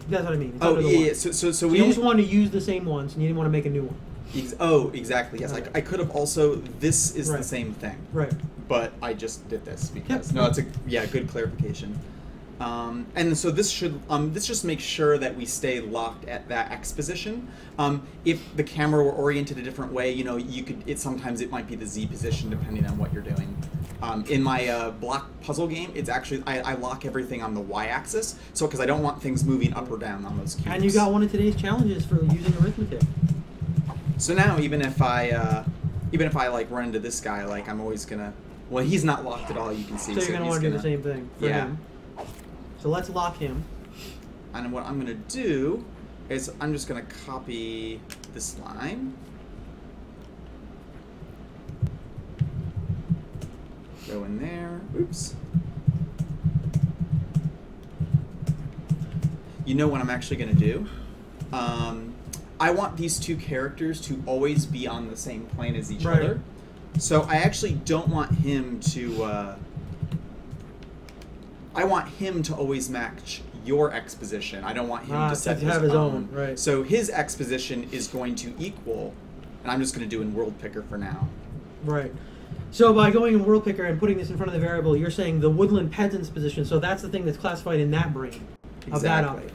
That's what I mean. It's Oh, under the yeah. one. So you just wanted to use the same ones, and you didn't want to make a new one. Exactly. Yes, I could have also. This is the same thing. Right. But I just did this because it's a good clarification. And so this should this just makes sure that we stay locked at that X position. If the camera were oriented a different way, you know, you could. Sometimes it might be the Z position depending on what you're doing. In my block puzzle game, it's actually I lock everything on the Y-axis, so because I don't want things moving up or down on those cubes. And you got one of today's challenges for using arithmetic. So now even if I like run into this guy, like I'm always gonna. Well, he's not locked at all. You can see. So you're gonna want to do the same thing for him. So let's lock him. And what I'm gonna do is I'm just gonna copy this line. Go in there. Oops. You know what I'm actually gonna do? I want these two characters to always be on the same plane as each other. So I actually don't want him to. I want him to always match your X position. I don't want him to set his own. Right. So his X position is going to equal, and I'm just going to do in World Picker for now. Right. So by going in World Picker and putting this in front of the variable, you're saying the woodland peasant's position. So that's the thing that's classified in that brain of that object.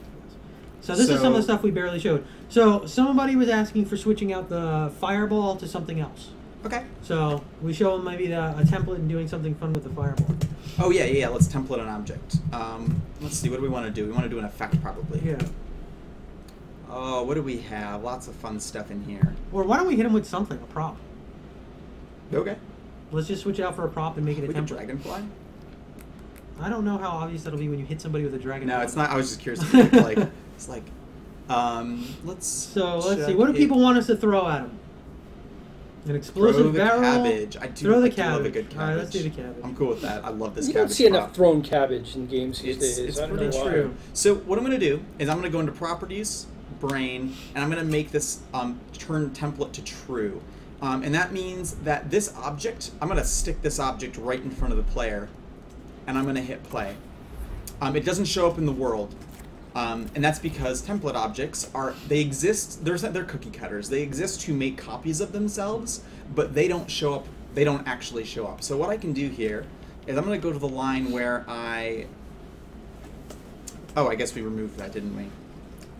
So this is some of the stuff we barely showed. So somebody was asking for switching out the fireball to something else. Okay. So we show them maybe a template and doing something fun with the fireball. Oh yeah. Let's template an object. Let's see. What do we want to do? We want to do an effect probably. Yeah. Oh, what do we have? Lots of fun stuff in here. Or why don't we hit him with something, a prop? Okay. Let's just switch it out for a prop and make it a template. A dragonfly? I don't know how obvious that'll be when you hit somebody with a dragonfly. No, it's not. I was just curious. It's like, let's. So let's see. What do people want us to throw at them? An explosive barrel. Cabbage. I do love a good cabbage. All right, let's do the cabbage. I'm cool with that. I love this cabbage. You don't see enough thrown cabbage in games these days. It's pretty true. So what I'm going to do is I'm going to go into Properties, Brain, and I'm going to make this turn template to true. And that means that this object, I'm going to stick this object right in front of the player, and I'm going to hit play. It doesn't show up in the world. And that's because template objects they exist, they're cookie cutters. They exist to make copies of themselves, but they don't show up, they don't actually show up. So what I can do here is I'm going to go to the line where I guess we removed that, didn't we?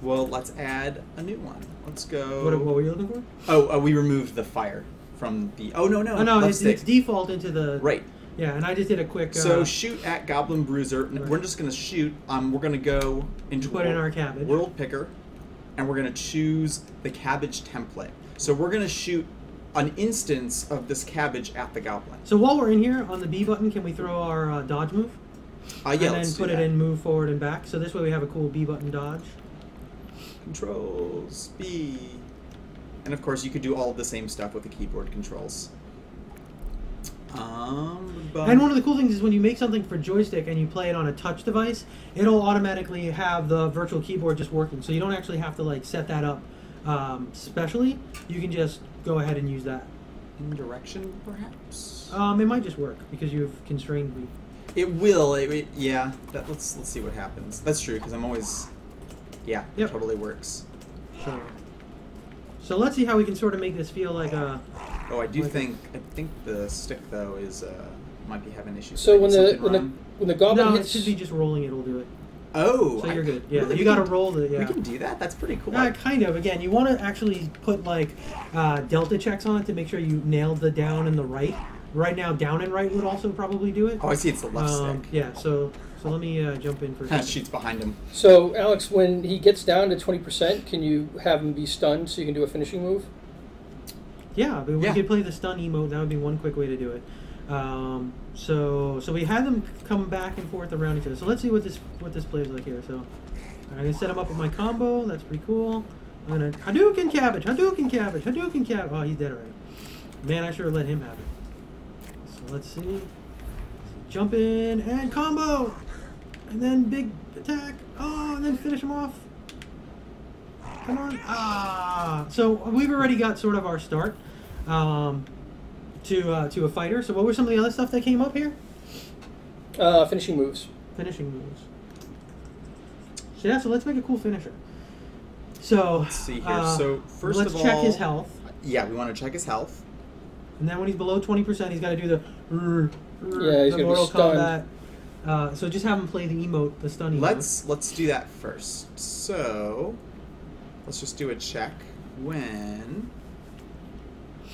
Well, let's add a new one. Let's go. What were you looking for? Oh, we removed the fire from the, oh no, it's default into the, right. Yeah, and I just did a quick... So shoot at Goblin Bruiser. Right. We're just going to shoot. We're going to go into put in our cabbage. World Picker, and we're going to choose the cabbage template. So we're going to shoot an instance of this cabbage at the goblin. So while we're in here, on the B button, can we throw our dodge move? Yeah, and then put it in move forward and back. So this way we have a cool B button dodge. Controls, B. And of course you could do all of the same stuff with the keyboard controls. And one of the cool things is when you make something for joystick and you play it on a touch device, it'll automatically have the virtual keyboard just working. So you don't actually have to like set that up specially. You can just go ahead and use that. In direction, perhaps? It might just work because you've constrained me. It will. Yeah. Let's see what happens. That's true because I'm always. Yeah. Yep. It totally works. So let's see how we can sort of make this feel like a. Oh, I think the stick though is might be having issues. So when the goblin hits, it should be just rolling. It'll do it. Oh, so you're good. Yeah, really? You got to roll it. Yeah, we can do that. That's pretty cool. Kind of. Again, you want to actually put like delta checks on it to make sure you nailed the down and the right. Right now, down and right would also probably do it. Oh, I see. It's the left stick. Yeah. So let me jump in for. Kind of shoots behind him. So Alex, when he gets down to 20%, can you have him be stunned so you can do a finishing move? Yeah, but we could play the stun emote. That would be one quick way to do it. So we had them come back and forth around each other. So let's see what this plays like here. So I'm gonna set him up with my combo. That's pretty cool. I'm gonna Hadouken cabbage, Hadouken cabbage, Hadouken cabbage. Oh, he's dead already. Man, I should have let him have it. So let's see. Jump in and combo, and then big attack. Oh, and then finish him off. Come on. So we've already got sort of our start to a fighter. So what were some of the other stuff that came up here? Finishing moves. Finishing moves. So yeah, so let's make a cool finisher. So let's see here. So first let's of all, check his health. Yeah, we want to check his health. And then when he's below 20%, he's got to do the he's gonna Mortal be stunned. Kombat. So just have him play the emote, the stun emote. Let's do that first. So let's just do a check when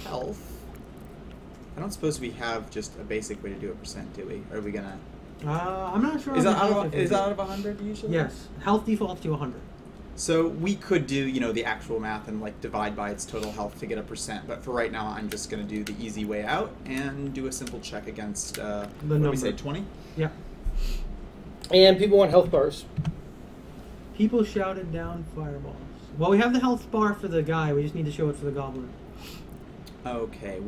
health. I don't suppose we have just a basic way to do a percent, do we? Are we gonna? I'm not sure. Is that out of 100 usually? Yes, health defaults to 100. So we could do, you know, the actual math and like divide by its total health to get a percent. But for right now, I'm just going to do the easy way out and do a simple check against, the what do we say, 20? Yeah. And people want health bars. People shouted down fireballs. Well, we have the health bar for the guy. We just need to show it for the goblin. Okay,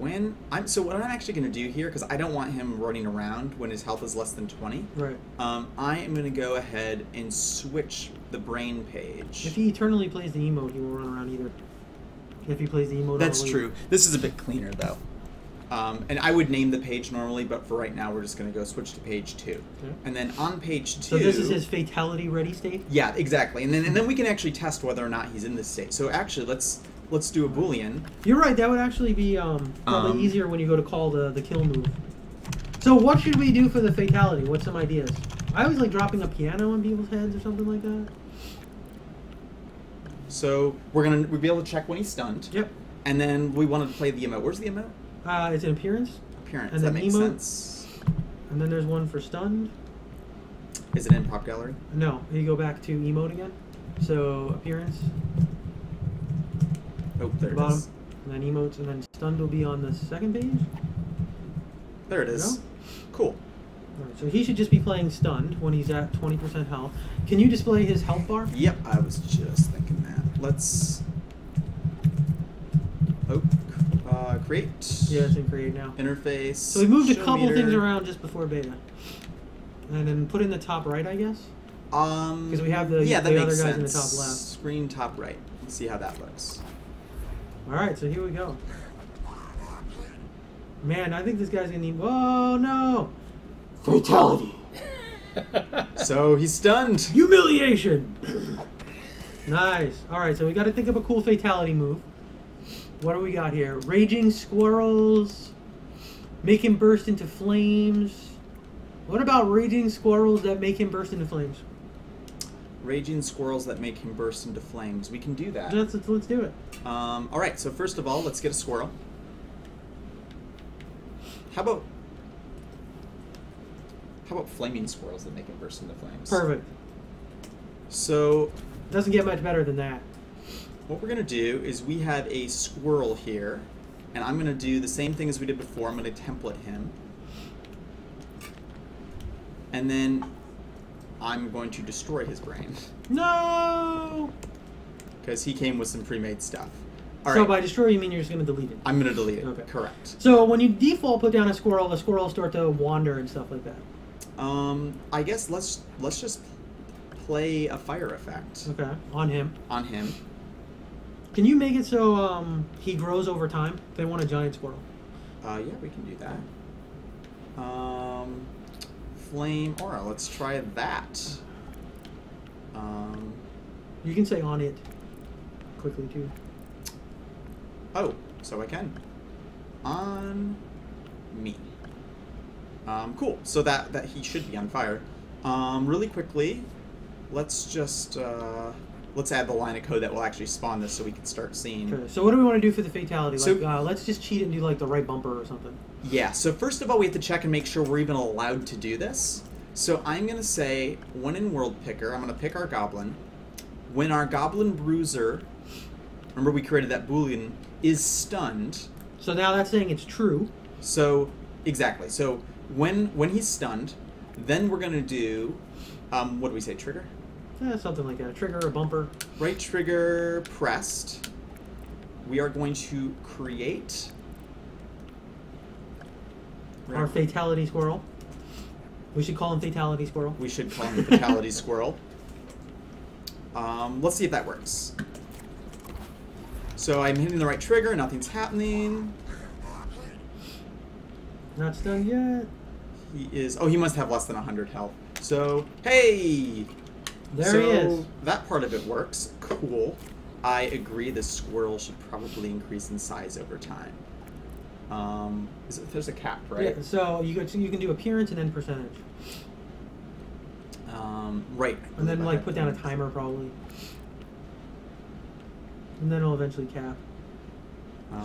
so what I'm actually going to do here, because I don't want him running around when his health is less than 20. Right. I am going to go ahead and switch the brain page. If he eternally plays the emote, he won't run around either. If he plays the emote, that's true. This is a bit cleaner though. And I would name the page normally, but for right now, we're just going to go switch to page 2. Okay. And then on page 2... So this is his fatality ready state? Yeah, exactly. And then we can actually test whether or not he's in this state. So actually, let's do a Boolean. You're right. That would actually be probably easier when you go to call the kill move. So what should we do for the fatality? What's some ideas? I always like dropping a piano on people's heads or something like that. So we'll be able to check when he's stunned. Yep. And then we want to play the emote. Where's the emote? It's an appearance. Appearance. And that then makes emote. Sense. And then there's one for stunned. Is it in Pop Gallery? No. You go back to emote again. So appearance. Oh, there bottom, it is. And then emotes, and then stunned will be on the second page. There it is. Cool. Alright, so he should just be playing stunned when he's at 20% health. Can you display his health bar? Yep, I was just thinking that. Let's... Oh, create. Yeah, it's in create now. Interface. So we moved a couple meter. things around just before beta. And then put in the top right, I guess? Because we have the that other makes guys sense. in the top left. Screen top right. Let's see how that looks. Alright, so here we go. Man, I think this guy's gonna need... Whoa, no! Fatality! So he's stunned. Humiliation! Nice. Alright, so we gotta think of a cool fatality move. What do we got here? Raging squirrels. Make him burst into flames. What about raging squirrels that make him burst into flames? Raging squirrels that make him burst into flames. We can do that. Let's do it. Alright, so first of all, let's get a squirrel. How about flaming squirrels that make him burst into flames? Perfect. So... Doesn't get much better than that. What we're going to do is we have a squirrel here, and I'm going to do the same thing as we did before. I'm going to template him. And then I'm going to destroy his brain. No! Because he came with some pre-made stuff. All so right. by destroy, you mean you're just going to delete it? I'm going to delete it. Okay. Correct. So when you default put down a squirrel, the squirrel will start to wander and stuff like that. I guess let's just play a fire effect. Okay. On him. On him. Can you make it so he grows over time? They want a giant squirrel. Yeah, we can do that. Flame aura. Let's try that. You can say on it quickly too. Oh, so I can. On me. Cool. So that he should be on fire. Really quickly, let's just let's add the line of code that will actually spawn this so we can start seeing. Okay. So what do we want to do for the fatality? So, like, let's just cheat it and do like the right bumper or something. Yeah. So first of all, we have to check and make sure we're even allowed to do this. So I'm gonna say when in World Picker, I'm gonna pick our goblin. When our goblin bruiser, remember we created that boolean, is stunned. So now that's saying it's true. So exactly. So when he's stunned, then we're gonna do what do we say? Trigger. Yeah, something like that. A trigger, a bumper. Right trigger pressed. We are going to create our fatality squirrel. We should call him Fatality Squirrel. We should call him Fatality Squirrel. Let's see if that works. So I'm hitting the right trigger, nothing's happening. Not stunned yet. He is... Oh, he must have less than 100 health. So, hey! There he is. That part of it works. Cool. I agree the squirrel should probably increase in size over time. There's a cap, right? Yeah, so you can do appearance and then percentage. Right. And then like put down a timer probably. And then it'll eventually cap.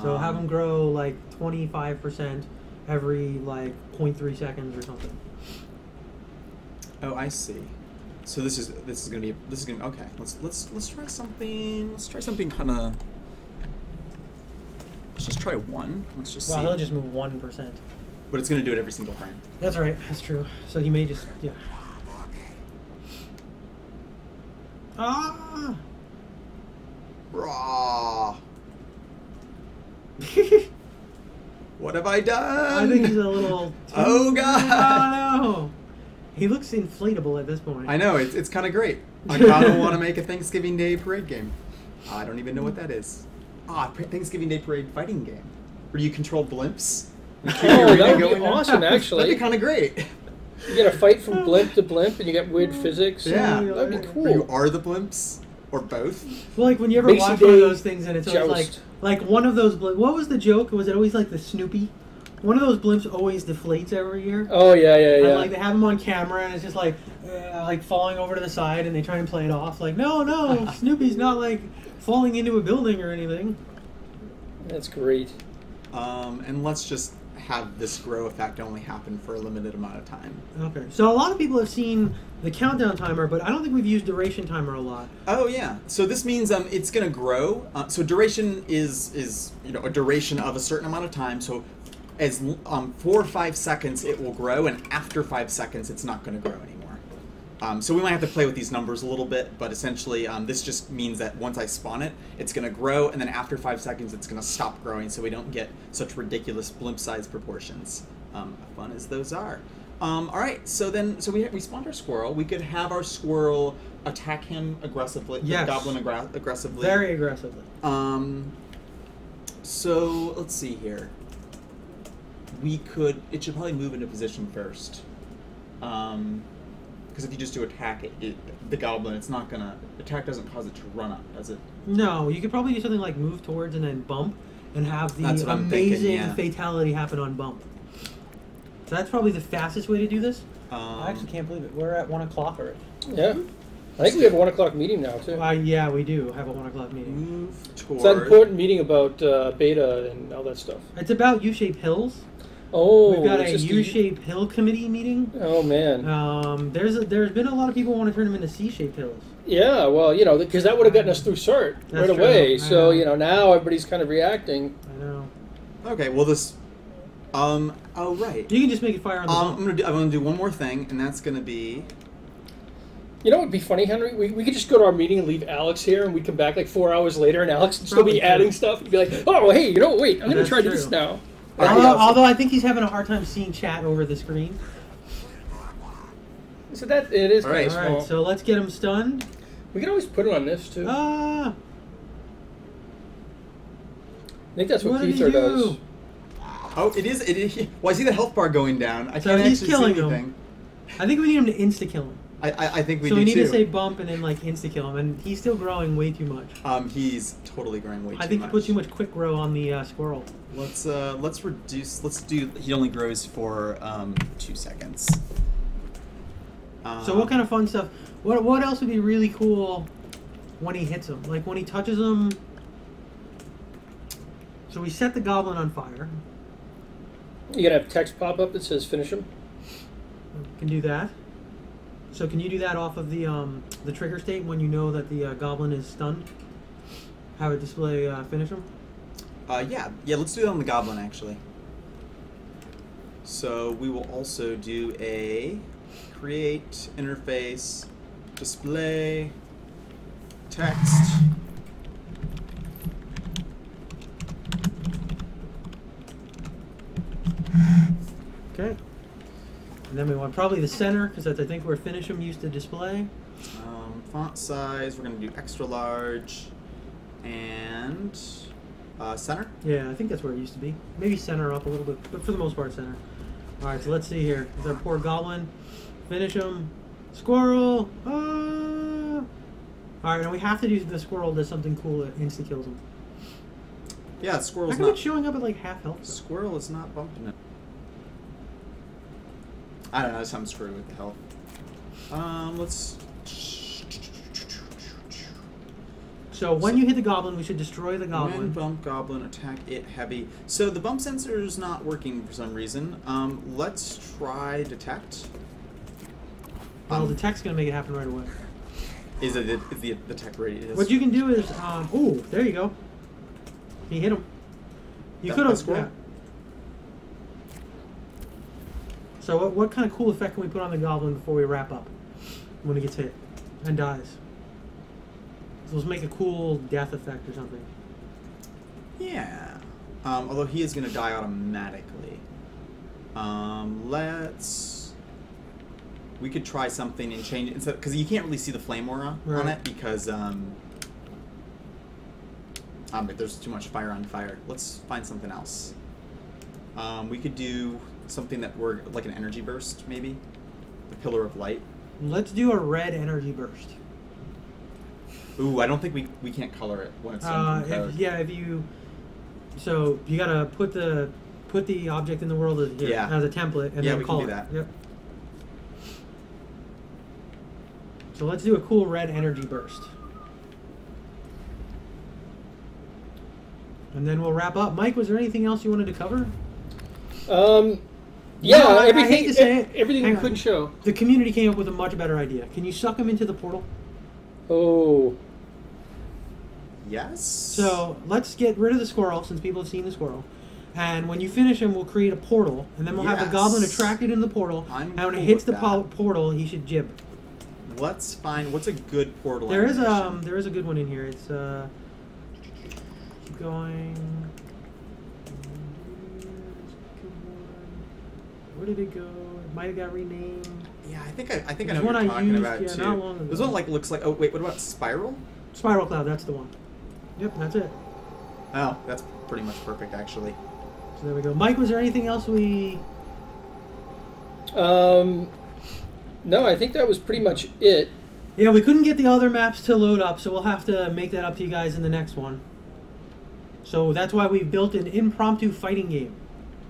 So have them grow like 25% every like 0.3 seconds or something. Oh, I see. So this is gonna okay. Let's try something. Let's try something kind of. Let's just try 1. Let's just see. Wow, he'll just move 1%. But it's gonna do it every single frame. That's right. That's true. So he may just Ah. Raw. What have I done? I think he's a little. Oh God! Oh no! He looks inflatable at this point. I know it's kind of great. I kind of want to make a Thanksgiving Day parade game. I don't even know what that is. Thanksgiving Day parade fighting game, where you control blimps. Oh, that would be awesome, actually. That'd be kind of great. You get a fight from blimp to blimp, and you get weird physics. Yeah, that'd be cool. Or you are the blimps, or both. Well, like when you ever Macy watch one of Day those things and it's always like one of those. What was the joke? Was it always like the Snoopy? One of those blimps always deflates every year. Oh yeah. And like they have them on camera and it's just like falling over to the side and they try and play it off like no, Snoopy's not like falling into a building or anything. That's great. And let's just have this grow effect only happen for a limited amount of time. Okay. So a lot of people have seen the countdown timer, but I don't think we've used duration timer a lot. Oh yeah. So this means it's going to grow. So duration is a duration of a certain amount of time. So as 4 or 5 seconds it will grow, and after 5 seconds it's not going to grow anymore. So we might have to play with these numbers a little bit, but essentially this just means that once I spawn it, it's going to grow, and then after 5 seconds it's going to stop growing, so we don't get such ridiculous blimp size proportions. Fun as those are. All right, so we spawned our squirrel. We could have our squirrel attack him aggressively, yes. the goblin aggressively. Very aggressively. So let's see here. It should probably move into position first. Because if you just do attack the goblin, it's not gonna, attack doesn't cause it to run up, does it? No, you could probably do something like move towards and then bump, and have the amazing fatality happen on bump. So that's probably the fastest way to do this. I actually can't believe it. We're at 1 o'clock already. Yeah. I think we have a 1 o'clock meeting now, too. Yeah, we do have a 1 o'clock meeting. Move towards... It's an important meeting about beta and all that stuff. It's about U-shaped hills. Oh, we've got a U-shaped hill committee meeting. Oh, man. There's been a lot of people want to turn them into C-shaped hills. Yeah, well, because that would have gotten us through CERT right away. So, now everybody's kind of reacting. I know. Okay, well, this... oh, right. You can just make it fire on the bump. I'm gonna do one more thing, and that's gonna be... You know what would be funny, Henry? We could just go to our meeting and leave Alex here, and we'd come back like 4 hours later, and Alex would still be adding stuff. And be like, oh, hey, wait, I'm going to try this now. Although I think he's having a hard time seeing chat over the screen. So it is kind of small. All right, so let's get him stunned. We can always put it on this, too. I think that's what Keither does. Oh, it is. Well, I see the health bar going down. I can't he's actually killing see anything. him. I think we need him to insta-kill him. I think we do, So we need too. to say bump and then, like, insta-kill him. And he's still growing way too much. He's totally growing way too much. I think he put too much quick grow on the squirrel. Let's reduce. Let's do. He only grows for 2 seconds. So what kind of fun stuff? What else would be really cool when he hits him? Like when he touches him. So we set the goblin on fire. You gotta have text pop up that says finish him. Can do that. So can you do that off of the trigger state when you know that the goblin is stunned? Have it display finish him? Yeah. Let's do that on the goblin actually. So we will also do a create interface display text. Okay. And then we want probably the center, because that's, I think, where finish them used to display. Font size, we're going to do extra large. And center? Yeah, I think that's where it used to be. Maybe center up a little bit, but for the most part, center. Alright, so let's see here. With our poor goblin. Finish him. Squirrel! Alright, and we have to do the squirrel does something cool that insta-kills him. Yeah, squirrel's How come not... it's showing up at like half health? Squirrel is not bumping it. I don't know, I'm screwed with the health. Let's... So when you hit the goblin, we should destroy the goblin. When bump goblin, attack it heavy. So the bump sensor is not working for some reason. Let's try detect. Well, detect's gonna make it happen right away. Is the detect radius? What you can do is, ooh, there you go. You hit him. You could have. Yeah. So what kind of cool effect can we put on the goblin before we wrap up? When he gets hit and dies. So let's make a cool death effect or something. Yeah. Although he is going to die automatically. We could try something and change it because you can't really see the flame aura on it because there's too much fire on fire. Let's find something else. We could do something that like an energy burst, maybe. The pillar of light. Let's do a red energy burst. Ooh, I don't think we can't color it when it's done from code. If you... So, you gotta put the object in the world as a template and then call it. Yeah, we can do that. Yep. So let's do a cool red energy burst. And then we'll wrap up. Mike, was there anything else you wanted to cover? Yeah, no, I everything, hate to say it. Everything we couldn't show. The community came up with a much better idea. Can you suck him into the portal? Oh. Yes. So let's get rid of the squirrel, since people have seen the squirrel. And when you finish him, we'll create a portal, and then we'll have the goblin attracted into the portal. And when it hits the portal, he should jib. Let's find what's a good portal. There is a good one in here. It's keep going. Where did it go? It might have got renamed. Yeah, I think I know what you're talking about too. Not long ago. This one looks like. Oh wait, what about Spiral? Spiral Cloud, that's the one. Yep, that's it. Oh, that's pretty much perfect actually. So there we go. Mike, was there anything else we? No, I think that was pretty much it. Yeah, we couldn't get the other maps to load up, so we'll have to make that up to you guys in the next one. So that's why we built an impromptu fighting game.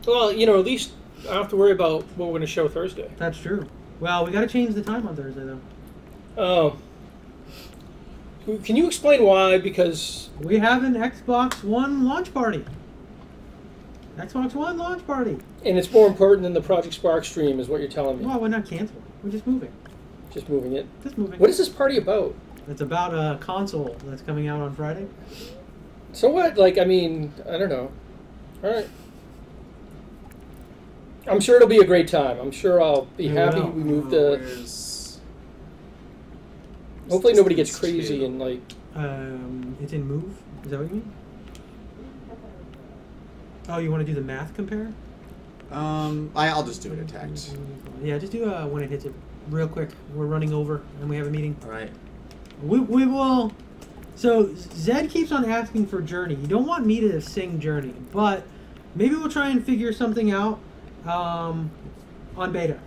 Well, at least I don't have to worry about what we're going to show Thursday. That's true. Well, we got to change the time on Thursday, though. Oh. Can you explain why? Because we have an Xbox One launch party. Xbox One launch party. And it's more important than the Project Spark stream, is what you're telling me. Well, we're not canceling. We're just moving. Just moving it? Just moving. What is this party about? It's about a console that's coming out on Friday. So what? I don't know. All right. I'm sure it'll be a great time. I'm sure I'll be happy we moved the... Hopefully nobody gets crazy and it's in Move? Is that what you mean? Oh, you want to do the math compare? I'll just do it attacked. Yeah, just do when it hits it real quick. We're running over and we have a meeting. All right. We will... So, Zed keeps on asking for Journey. You don't want me to sing Journey, but maybe we'll try and figure something out on beta.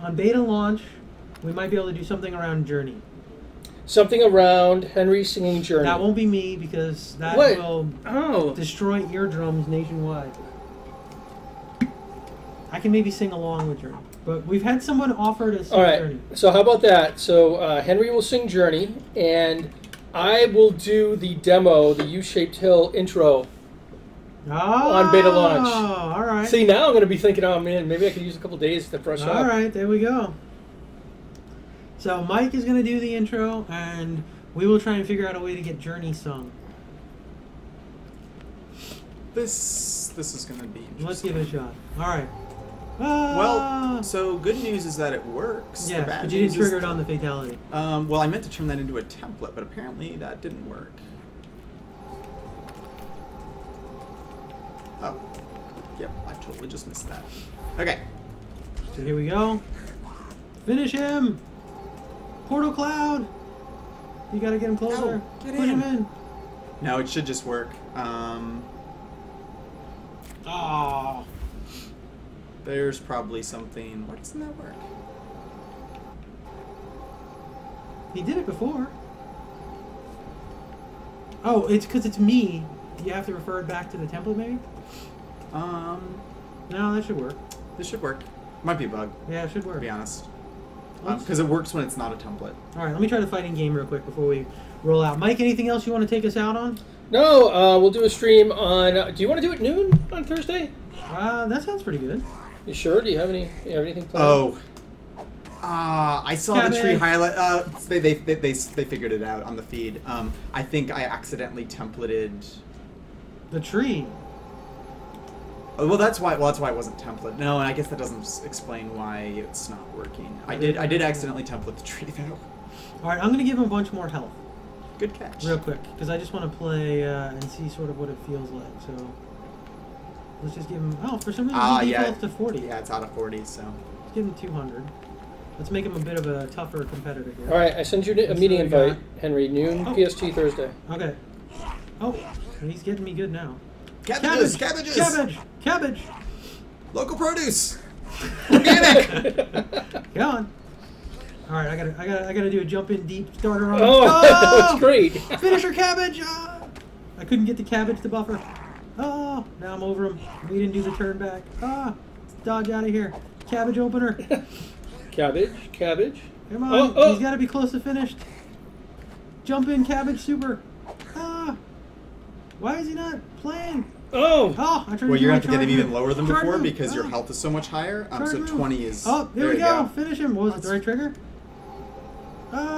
On beta launch, we might be able to do something around Journey. Something around Henry singing Journey. That won't be me, because that will destroy eardrums nationwide. I can maybe sing along with Journey. But we've had someone offer to sing Journey. So how about that? So Henry will sing Journey, and I will do the demo, the U-shaped hill intro on beta launch. All right. See, now I'm going to be thinking, oh man, maybe I could use a couple days to brush up. All right, there we go. So Mike is going to do the intro, and we will try and figure out a way to get Journey sung. This is going to be interesting. Let's give it a shot. All right. Well, so good news is that it works. Yeah, but you didn't trigger it on the fatality. Well, I meant to turn that into a template, but apparently that didn't work. Oh. Yep, I totally just missed that. Okay. So here we go. Finish him! Portal Cloud! You gotta get him closer. Get Push him in. No, it should just work. Oh. There's probably something. Why doesn't that work? He did it before. Oh, it's because it's me. Do you have to refer it back to the template, maybe? No, that should work. This should work. Might be a bug. Yeah, it should work. To be honest. Because it works when it's not a template. All right, let me try the fighting game real quick before we roll out. Mike, anything else you want to take us out on? No, we'll do a stream on. Do you want to do it noon on Thursday? That sounds pretty good. You sure? Do you have anything planned? Oh. I saw the tree highlight. They figured it out on the feed. I think I accidentally templated the tree. Oh, well, that's why. Well, that's why it wasn't template. No, and I guess that doesn't explain why it's not working. I did accidentally template the tree though. All right, I'm gonna give him a bunch more health. Good catch. Real quick, because I just want to play and see sort of what it feels like. So let's just give him. Oh, for some reason he defaults to 40. Yeah, it's out of 40, so. Let's give him 200. Let's make him a bit of a tougher competitor here. All right, I sent you a meeting invite, Henry. Noon PST Thursday. Okay. Oh, he's getting me good now. Cabbages! Cabbage! Local produce! Organic! Come on. All right, I gotta do a jump in deep starter run. Oh, that's great. Finisher cabbage! I couldn't get the cabbage to buffer. Oh, now I'm over him. We didn't do the turn back. Dodge out of here. Cabbage opener. Cabbage. Come on, he's got to be close to finished. Jump in, cabbage super. Why is he not playing? Oh, I tried to well, you're going to have to get him move. even lower than Charge before move. because your health is so much higher. So 20 is. Oh, here we go. Finish him. What was it, the right trigger?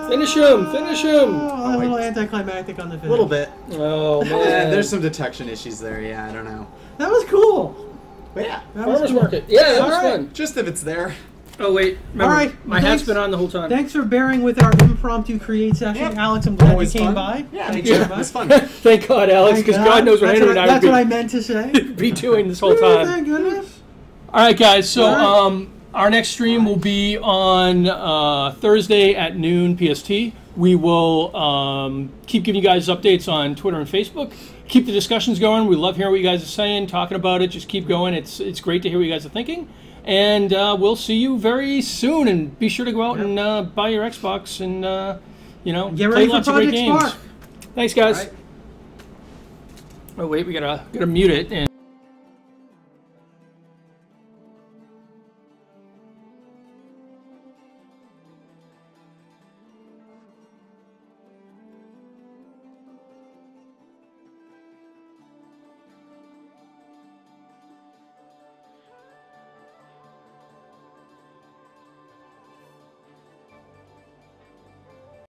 Finish him! A little anticlimactic on the finish. A little bit. Oh, man. There's some detection issues there. Yeah, I don't know. That was cool. But yeah. Farmer's Market. Yeah, that was fun. Just if it's there. Oh, wait. Remember, all right. my hat's been on the whole time. Thanks for bearing with our impromptu create session. Yep. Alex, I'm glad Always you came fun. by. Yeah, Thank me you too. very It was much. fun. Thank God, Alex, because God knows what Henry and I That's would what I meant to say. be doing this whole time. Thank goodness. All right, guys. So our next stream will be on Thursday at noon PST. We will keep giving you guys updates on Twitter and Facebook. Keep the discussions going. We love hearing what you guys are saying, talking about it. Just keep going. It's great to hear what you guys are thinking. And we'll see you very soon. And be sure to go out and buy your Xbox and Get play ready for lots of great Project games. Spark. Thanks, guys. Right. Oh wait, we gotta mute it and.